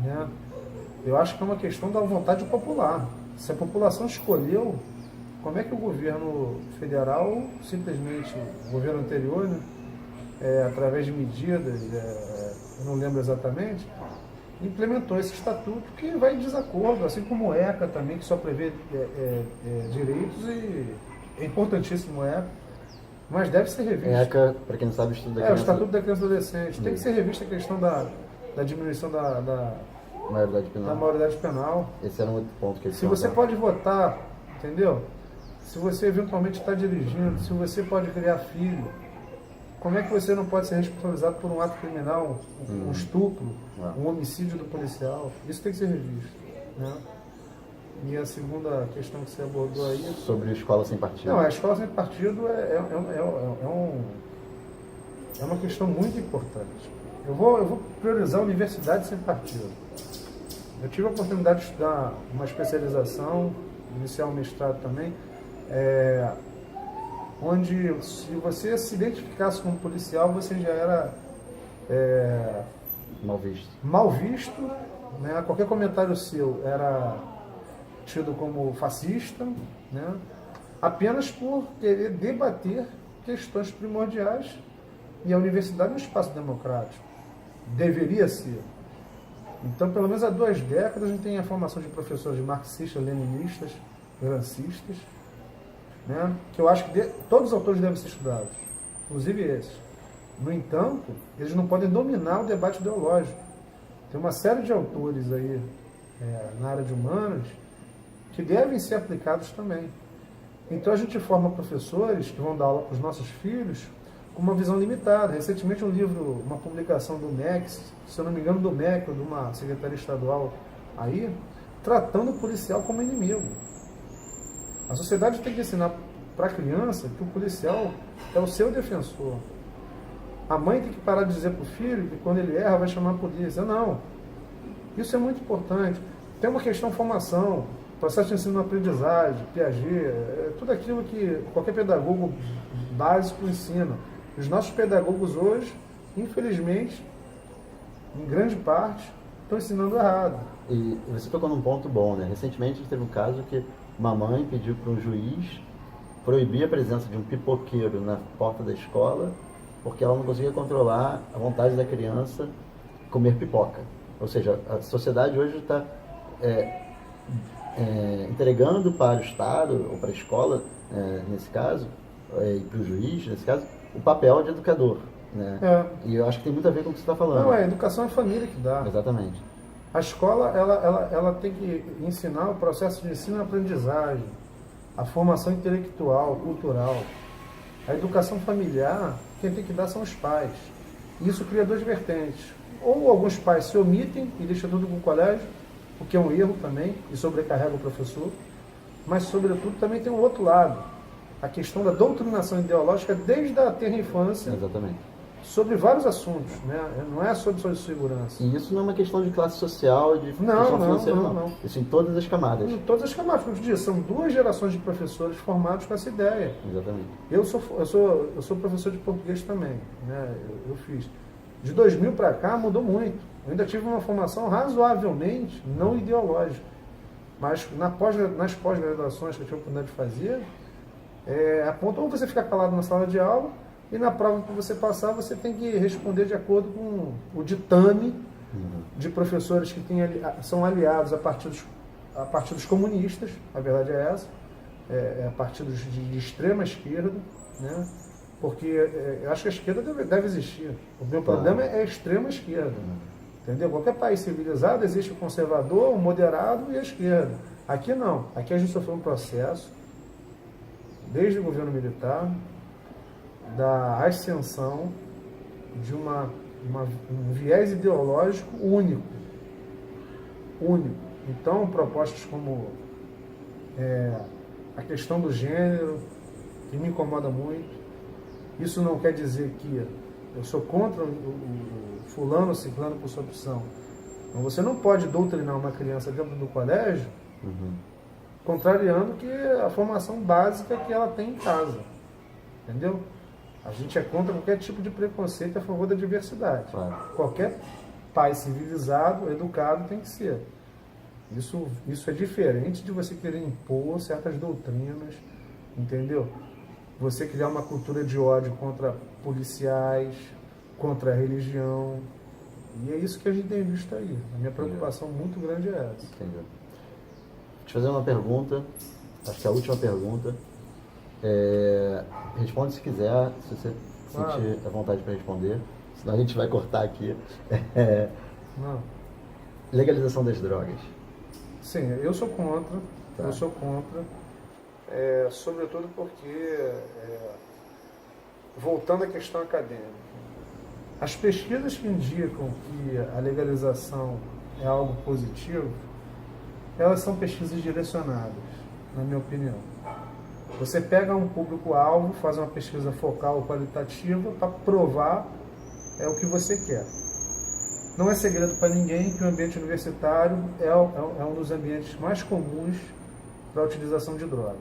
né, eu acho que é uma questão da vontade popular. Se a população escolheu, como é que o governo federal, simplesmente, o governo anterior, né, através de medidas, eu não lembro exatamente, implementou esse estatuto que vai em desacordo, assim como o ECA também, que só prevê direitos, e é importantíssimo o ECA, mas deve ser revisto. ECA, para quem não sabe, estudo da criança... o Estatuto da Criança e do Adolescente. Tem que ser revista a questão da diminuição da maioridade penal. Esse era um outro ponto que ele Se você pode votar, entendeu? Se você eventualmente está dirigindo, se você pode criar filho, como é que você não pode ser responsabilizado por um ato criminal, um estupro, um homicídio do policial? Isso tem que ser revisto, né? E a segunda questão que você abordou aí... Sobre a escola sem partido. Não, a escola sem partido é uma questão muito importante. Eu vou priorizar a universidade sem partido. Eu tive a oportunidade de estudar uma especialização, iniciar um mestrado também, onde se você se identificasse como policial, você já era mal visto, né? Qualquer comentário seu era tido como fascista, né? Apenas por querer debater questões primordiais, e a universidade é um espaço democrático. Deveria ser. Então, pelo menos há 2 décadas, a gente tem a formação de professores marxistas, leninistas, gramscistas, né? Que eu acho que todos os autores devem ser estudados, inclusive esses. No entanto, eles não podem dominar o debate ideológico. Tem uma série de autores aí na área de humanas que devem ser aplicados também. Então a gente forma professores que vão dar aula para os nossos filhos com uma visão limitada. Recentemente um livro, uma publicação do MEC, se eu não me engano do MEC ou de uma secretaria estadual aí, tratando o policial como inimigo. A sociedade tem que ensinar para a criança que o policial é o seu defensor. A mãe tem que parar de dizer para o filho que quando ele erra vai chamar a polícia. Não. Isso é muito importante. Tem uma questão de formação, processo de ensino-aprendizagem, Piaget, tudo aquilo que qualquer pedagogo básico ensina. Os nossos pedagogos hoje, infelizmente, em grande parte, estão ensinando errado. E você tocou num ponto bom, né? Recentemente teve um caso que uma mãe pediu para um juiz proibir a presença de um pipoqueiro na porta da escola porque ela não conseguia controlar a vontade da criança comer pipoca. Ou seja, a sociedade hoje está entregando para o Estado, ou para a escola, nesse caso, e para o juiz, nesse caso, o papel de educador. Né? E eu acho que tem muito a ver com o que você está falando. Não, a educação é a família que dá. Exatamente. A escola, ela tem que ensinar o processo de ensino e aprendizagem, a formação intelectual, cultural. A educação familiar, quem tem que dar são os pais. Isso cria duas vertentes. Ou alguns pais se omitem e deixam tudo com o colégio, o que é um erro também, e sobrecarrega o professor. Mas, sobretudo, também tem um outro lado. A questão da doutrinação ideológica desde a tenra infância. Exatamente. Sobre vários assuntos, né? Não é sobre segurança. E isso não é uma questão de classe social, de questão financeira, não. Isso em todas as camadas. Em todas as camadas. Como eu disse, são 2 gerações de professores formados com essa ideia. Exatamente. Eu sou professor de português também, né? Eu fiz. De 2000 para cá mudou muito. Eu ainda tive uma formação razoavelmente não ideológica. Mas nas pós-graduações que eu tive a oportunidade de fazer, aponta ou você fica calado na sala de aula, e na prova que você passar, você tem que responder de acordo com o ditame de professores que são aliados a partidos comunistas, a verdade é essa, a partidos de extrema esquerda, né? Porque eu acho que a esquerda deve existir. O meu problema é a extrema esquerda. Entendeu? Qualquer país civilizado existe o conservador, o moderado e a esquerda. Aqui não. Aqui a gente sofreu um processo, desde o governo militar, da ascensão de um viés ideológico único. Então, propostas como a questão do gênero, que me incomoda muito. Isso não quer dizer que eu sou contra o fulano ou ciclano por sua opção. Então, você não pode doutrinar uma criança dentro do colégio, contrariando a formação básica que ela tem em casa. Entendeu? A gente é contra qualquer tipo de preconceito a favor da diversidade. Claro. Qualquer pai civilizado, educado, tem que ser. Isso é diferente de você querer impor certas doutrinas, entendeu? Você criar uma cultura de ódio contra policiais, contra a religião. E é isso que a gente tem visto aí. A minha preocupação muito grande é essa. Entendi. Vou te fazer uma pergunta, acho que é a última pergunta. Responde se quiser, se você sentir a vontade para responder, senão a gente vai cortar aqui. Não. Legalização das drogas. Sim, eu sou contra. Tá. Eu sou contra. Sobretudo porque, voltando à questão acadêmica, as pesquisas que indicam que a legalização é algo positivo, elas são pesquisas direcionadas, na minha opinião. Você pega um público-alvo, faz uma pesquisa focal qualitativa para provar o que você quer. Não é segredo para ninguém que o ambiente universitário é um dos ambientes mais comuns para a utilização de drogas.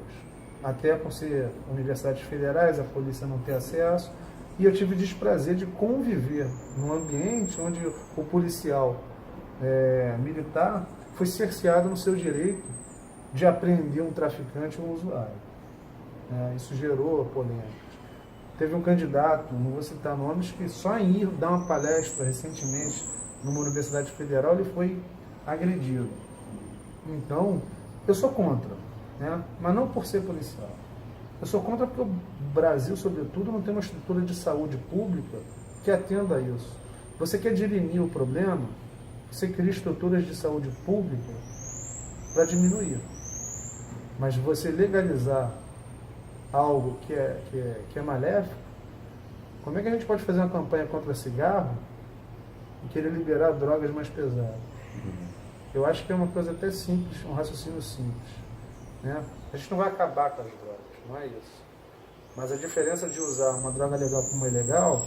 Até por ser universidades federais, a polícia não ter acesso. E eu tive o desprazer de conviver num ambiente onde o policial militar foi cerceado no seu direito de apreender um traficante ou um usuário. Isso gerou polêmicas. Teve um candidato, não vou citar nomes, que só em ir dar uma palestra recentemente numa universidade federal ele foi agredido. Então, eu sou contra, né? Mas não por ser policial. Eu sou contra porque o Brasil, sobretudo, não tem uma estrutura de saúde pública que atenda a isso. Você quer dirimir o problema, você cria estruturas de saúde pública para diminuir. Mas você legalizar algo que é maléfico, como é que a gente pode fazer uma campanha contra cigarro e querer liberar drogas mais pesadas? Eu acho que é uma coisa até simples, um raciocínio simples, né? A gente não vai acabar com as drogas, não é isso. Mas a diferença de usar uma droga legal como uma ilegal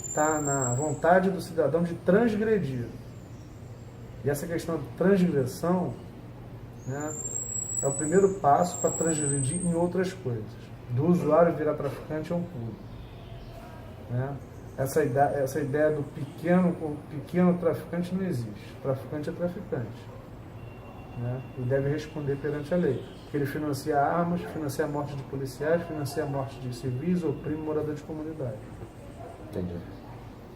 está na vontade do cidadão de transgredir. E essa questão de transgressão, né, é o primeiro passo para transgredir em outras coisas. Do usuário virar traficante é um pulo. Né? Essa ideia do pequeno traficante não existe. Traficante é traficante. Né? E deve responder perante a lei. Porque ele financia armas, financia a morte de policiais, financia a morte de civis, oprime morador de comunidade. Entendi.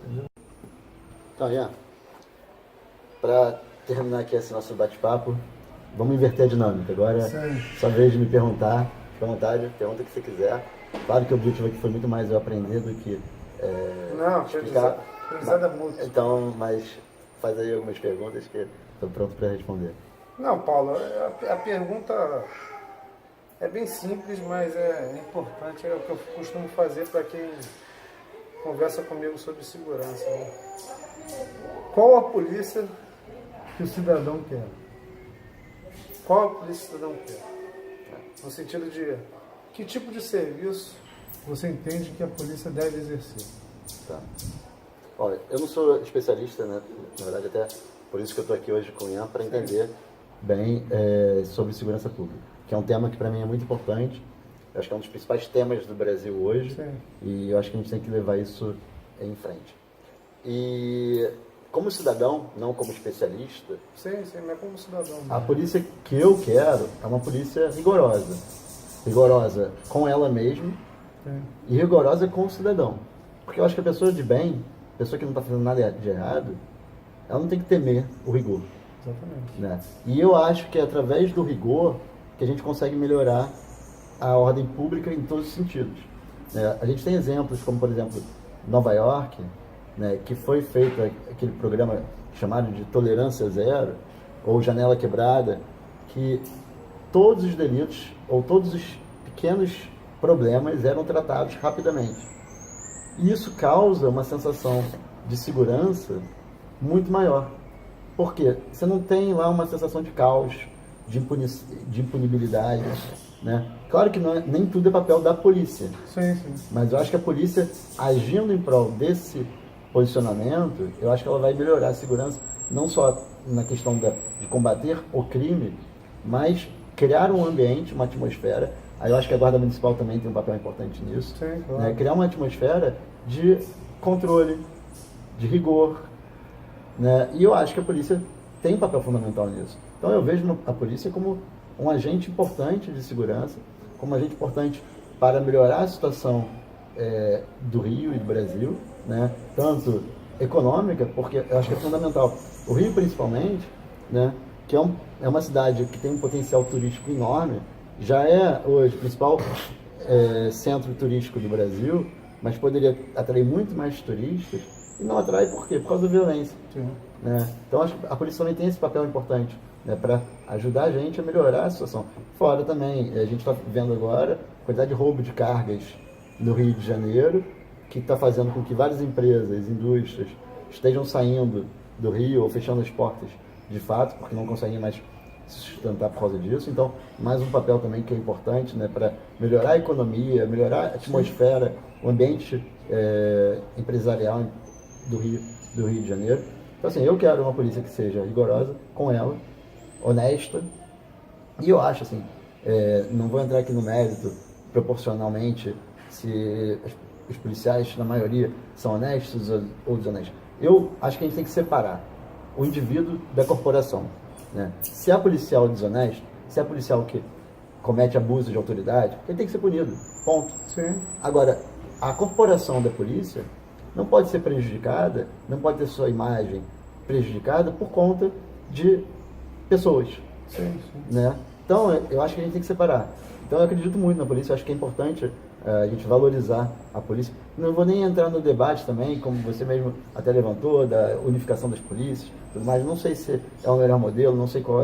Entendeu? Então, Ian, para terminar aqui esse nosso bate-papo, vamos inverter a dinâmica. Agora é sua vez de me perguntar. Fica à vontade, pergunta o que você quiser. Claro que o objetivo aqui foi muito mais eu aprender do que não, explicar. Aprendizado muito. Então, mas faz aí algumas perguntas que estou pronto para responder. Não, Paulo, a pergunta é bem simples, mas é importante. É o que eu costumo fazer para quem conversa comigo sobre segurança. Né? Qual a polícia que o cidadão quer? Qual a polícia que o cidadão quer? No sentido de que tipo de serviço você entende que a polícia deve exercer? Tá. Olha, eu não sou especialista, né? Na verdade, até por isso que eu estou aqui hoje com o Ian, para entender bem sobre segurança pública, que é um tema que para mim é muito importante. Eu acho que é um dos principais temas do Brasil hoje. Sim. E eu acho que a gente tem que levar isso em frente. E como cidadão, não como especialista, Sim, mas como cidadão. a polícia que eu quero é uma polícia rigorosa. Rigorosa com ela mesma e rigorosa com o cidadão. Porque eu acho que a pessoa de bem, a pessoa que não está fazendo nada de errado, ela não tem que temer o rigor. Exatamente. Né? E eu acho que é através do rigor que a gente consegue melhorar a ordem pública em todos os sentidos. A gente tem exemplos como, por exemplo, Nova York, né, que foi feito aquele programa chamado de Tolerância Zero, ou Janela Quebrada, que todos os delitos, ou todos os pequenos problemas eram tratados rapidamente. E isso causa uma sensação de segurança muito maior. Por quê? Você não tem lá uma sensação de caos, de impunibilidade, né? Claro que nem tudo é papel da polícia. Sim. Mas eu acho que a polícia, agindo em prol desse posicionamento, eu acho que ela vai melhorar a segurança, não só na questão de combater o crime, mas criar um ambiente, uma atmosfera. Aí eu acho que a Guarda Municipal também tem um papel importante nisso. Sim, claro. Né? Criar uma atmosfera de controle, de rigor. Né? E eu acho que a polícia tem um papel fundamental nisso. Então eu vejo a polícia como um agente importante de segurança, como um agente importante para melhorar a situação do Rio e do Brasil, né? Tanto econômica, porque eu acho que é fundamental. O Rio, principalmente, né? Que é uma cidade que tem um potencial turístico enorme, já é hoje o principal centro turístico do Brasil, mas poderia atrair muito mais turistas, e não atrai por quê? Por causa da violência. Sim. Né? Então acho que a polícia também tem esse papel importante, né, para ajudar a gente a melhorar a situação. Fora também, a gente está vendo agora a quantidade de roubo de cargas no Rio de Janeiro, que está fazendo com que várias empresas, indústrias, estejam saindo do Rio ou fechando as portas de fato, porque não conseguem mais se sustentar por causa disso. Então, mais um papel também que é importante, né, para melhorar a economia, melhorar a atmosfera, o ambiente empresarial do Rio de Janeiro. Então, assim, eu quero uma polícia que seja rigorosa com ela, honesta, e eu acho, assim, não vou entrar aqui no mérito proporcionalmente se os policiais, na maioria, são honestos ou desonestos. Eu acho que a gente tem que separar o indivíduo da corporação. Né? Se é policial desonesto, se é policial que comete abuso de autoridade, ele tem que ser punido, ponto. Sim. Agora, a corporação da polícia não pode ser prejudicada, não pode ter sua imagem prejudicada por conta de pessoas. Sim. Né? Então, eu acho que a gente tem que separar. Então, eu acredito muito na polícia, eu acho que é importante a gente valorizar a polícia. Não vou nem entrar no debate também, como você mesmo até levantou, da unificação das polícias, tudo mais. Não sei se é o melhor modelo, não sei qual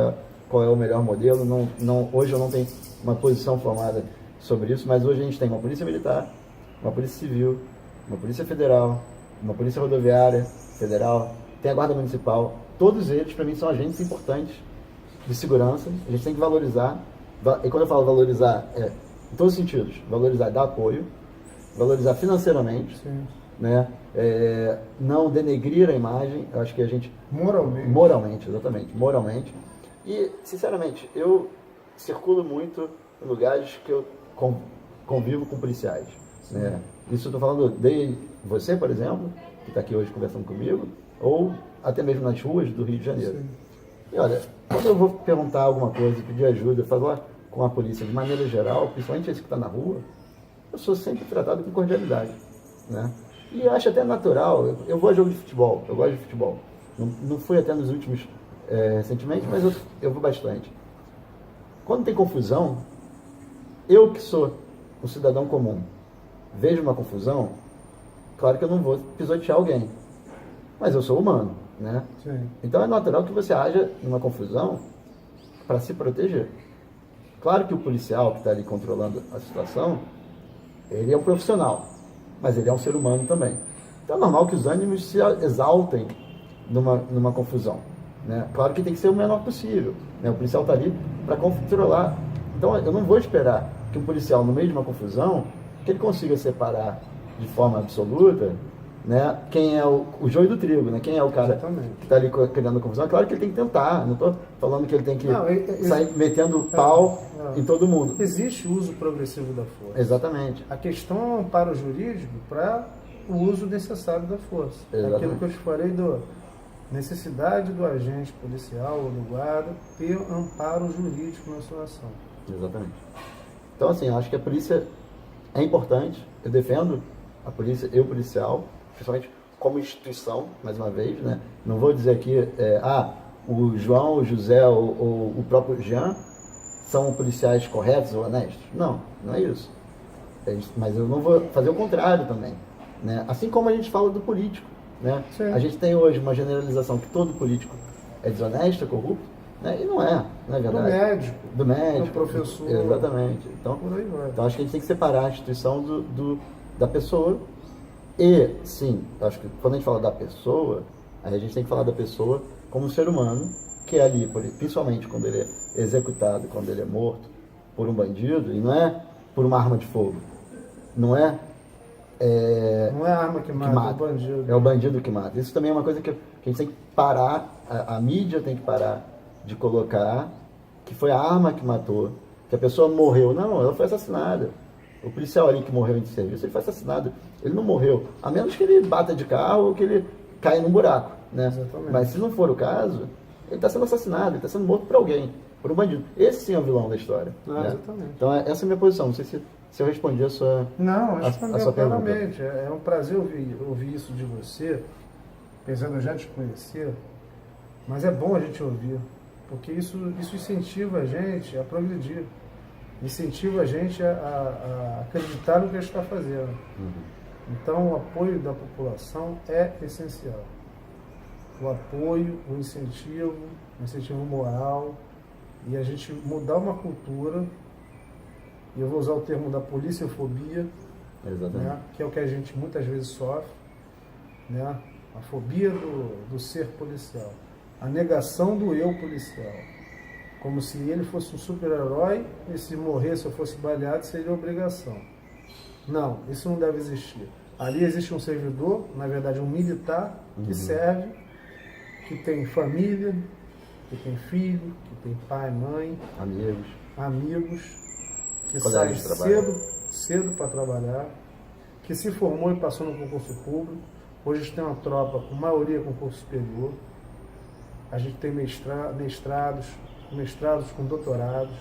é o melhor modelo. Hoje eu não tenho uma posição formada sobre isso, mas hoje a gente tem uma polícia militar, uma polícia civil, uma polícia federal, uma polícia rodoviária federal, tem a guarda municipal. Todos eles, para mim, são agentes importantes de segurança. A gente tem que valorizar. E quando eu falo valorizar, em todos os sentidos. Valorizar, dar apoio, valorizar financeiramente, né? Não denegrir a imagem. Eu acho que a gente... Moralmente, exatamente. Moralmente. E, sinceramente, eu circulo muito em lugares que eu convivo com policiais. Né? Isso eu estou falando de você, por exemplo, que está aqui hoje conversando comigo, ou até mesmo nas ruas do Rio de Janeiro. Sim. E olha, quando eu vou perguntar alguma coisa, pedir ajuda, falar com a polícia de maneira geral, principalmente esse que está na rua, eu sou sempre tratado com cordialidade. Né? E eu acho até natural, eu vou a jogo de futebol, eu gosto de futebol. Não fui até nos últimos recentemente, mas eu vou bastante. Quando tem confusão, eu que sou um cidadão comum, vejo uma confusão, claro que eu não vou pisotear alguém, mas eu sou humano, né? Sim. Então é natural que você haja numa confusão para se proteger. Claro que o policial que está ali controlando a situação, ele é um profissional, mas ele é um ser humano também. Então é normal que os ânimos se exaltem numa confusão, né? Claro que tem que ser o menor possível, né? O policial está ali para controlar. Então eu não vou esperar que um policial, no meio de uma confusão, que ele consiga separar de forma absoluta, né, quem é o joio do trigo, né? Quem é o cara que está ali criando confusão. Claro que ele tem que tentar, não estou falando que ele tem que sair metendo pau em todo mundo. Existe o uso progressivo da força. Exatamente. A questão é um amparo jurídico para o uso necessário da força. Exatamente. Aquilo que eu te falei da necessidade do agente policial ou do guarda ter amparo jurídico na sua ação. Exatamente. Então, assim, eu acho que a polícia é importante, eu defendo a polícia, eu policial, principalmente como instituição, mais uma vez, né? Não vou dizer aqui, o João, o José ou o próprio Jean são policiais corretos ou honestos. Não, não é isso. Mas eu não vou fazer o contrário também, né? Assim como a gente fala do político, né? A gente tem hoje uma generalização que todo político é desonesto, é corrupto, né? E não é verdade. Do médico. Do professor. Exatamente. Então, por aí vai. Então acho que a gente tem que separar a instituição da pessoa. E, sim, acho que quando a gente fala da pessoa, aí a gente tem que falar da pessoa como um ser humano, que é ali, principalmente quando ele é executado, quando ele é morto por um bandido, e não é por uma arma de fogo. Não é a arma que mata, é o bandido. É o bandido que mata. Isso também é uma coisa que a gente tem que parar, a mídia tem que parar de colocar que foi a arma que matou, que a pessoa morreu. Não, ela foi assassinada. O policial ali que morreu em serviço, ele foi assassinado. Ele não morreu, a menos que ele bata de carro ou que ele caia num buraco, né? Exatamente. Mas se não for o caso, ele está sendo assassinado, ele está sendo morto por alguém, por um bandido. Esse sim é o vilão da história. Né? Exatamente. Então essa é a minha posição. Não sei se eu respondi a sua pergunta. Não, respondeu claramente. É um prazer ouvir isso de você, pensando eu já te conhecer, mas é bom a gente ouvir, porque isso incentiva a gente a progredir. Incentiva a gente a acreditar no que a gente está fazendo. Então, o apoio da população é essencial. O apoio, o incentivo moral, e a gente mudar uma cultura, e eu vou usar o termo da policiofobia, né, que é o que a gente muitas vezes sofre, né, a fobia do ser policial, a negação do eu policial. Como se ele fosse um super-herói e se morresse ou fosse baleado seria obrigação. Não, isso não deve existir. Ali existe um servidor, na verdade um militar, que serve, que tem família, que tem filho, que tem pai, mãe, amigos, que sai cedo para trabalhar, que se formou e passou no concurso público. Hoje a gente tem uma tropa com maioria concurso superior. A gente tem mestrados com doutorados,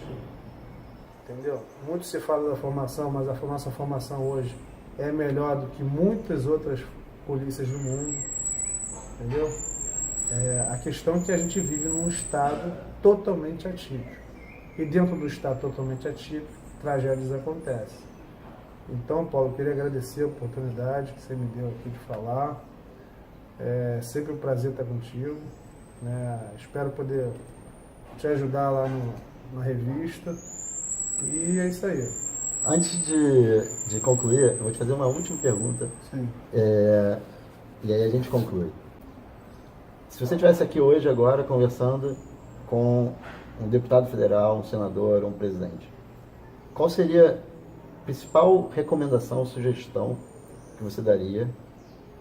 entendeu? Muito se fala da formação, mas a nossa formação hoje é melhor do que muitas outras polícias do mundo, entendeu? A questão é que a gente vive num estado totalmente atípico, e dentro do estado totalmente atípico, tragédias acontecem. Então, Paulo, eu queria agradecer a oportunidade que você me deu aqui de falar. É sempre um prazer estar contigo, né? Espero poder te ajudar lá na revista. E é isso aí. Antes de concluir, eu vou te fazer uma última pergunta. Sim. E aí a gente conclui. Se você estivesse aqui hoje, agora, conversando com um deputado federal, um senador, um presidente, qual seria a principal recomendação, sugestão que você daria,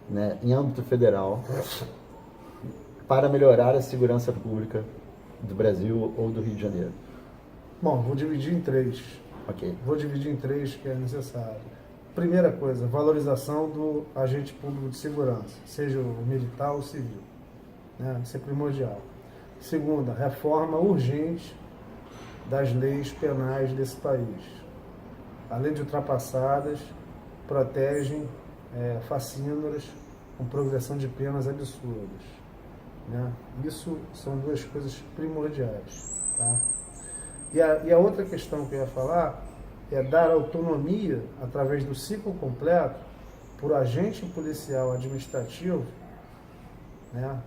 né, em âmbito federal para melhorar a segurança pública do Brasil ou do Rio de Janeiro? Bom, vou dividir em três. Ok. Vou dividir em três que é necessário. Primeira coisa, valorização do agente público de segurança, seja o militar ou o civil. Né? Isso é primordial. Segunda, reforma urgente das leis penais desse país. Além de ultrapassadas, protegem facínoras com progressão de penas absurdas. Né? Isso são duas coisas primordiais. Tá? E a outra questão que eu ia falar é dar autonomia, através do ciclo completo, para o agente policial administrativo, né?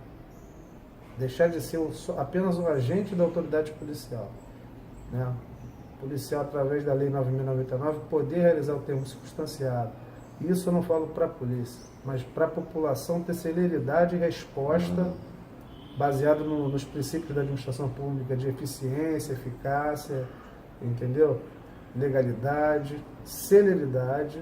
Deixar de ser apenas um agente da autoridade policial. Né? O policial, através da Lei 9.099, poder realizar o termo circunstanciado, Isso eu não falo para a polícia, mas para a população ter celeridade e resposta baseado nos princípios da administração pública de eficiência, eficácia, entendeu? Legalidade, celeridade.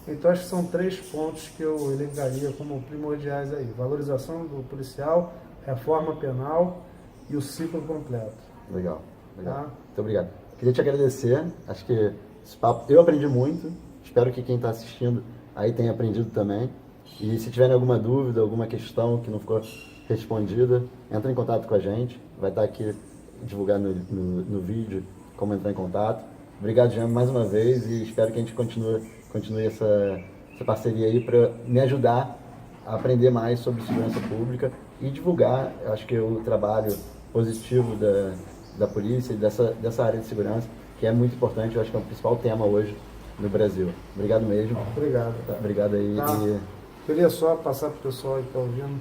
Então acho que são 3 pontos que eu elencaria como primordiais aí. Valorização do policial, reforma penal e o ciclo completo. Legal, legal. Tá? Muito obrigado. Queria te agradecer, acho que esse papo, eu aprendi muito, espero que quem está assistindo aí tenha aprendido também. E se tiverem alguma dúvida, alguma questão que não ficou respondida, entra em contato com a gente, vai estar aqui divulgado no vídeo como entrar em contato. Obrigado, Jean, mais uma vez, e espero que a gente continue essa parceria aí para me ajudar a aprender mais sobre segurança pública e divulgar, acho que o trabalho positivo da polícia e dessa área de segurança, que é muito importante, eu acho que é o principal tema hoje no Brasil. Obrigado mesmo. Obrigado. Tá, obrigado aí. Tá. Queria só passar para o pessoal que está ouvindo,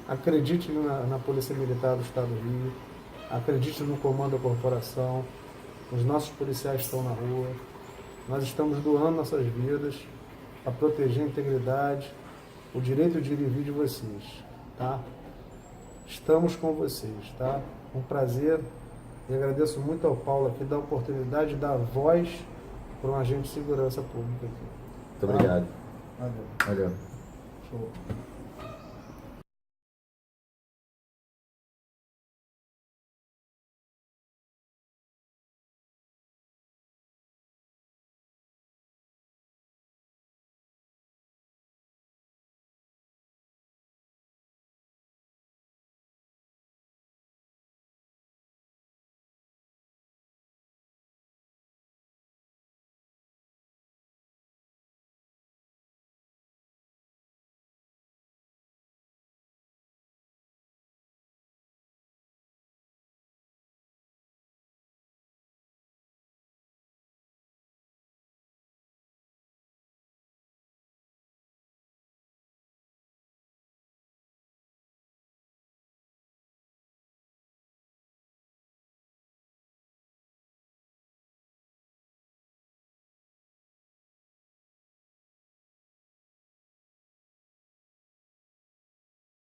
acredite na Polícia Militar do Estado do Rio, acredite no comando da corporação, os nossos policiais estão na rua, nós estamos doando nossas vidas para proteger a integridade, o direito de ir e vir de vocês, tá? Estamos com vocês, tá? Um prazer e agradeço muito ao Paulo aqui da oportunidade de dar voz para um agente de segurança pública aqui. Muito obrigado. Valeu. Valeu. Show.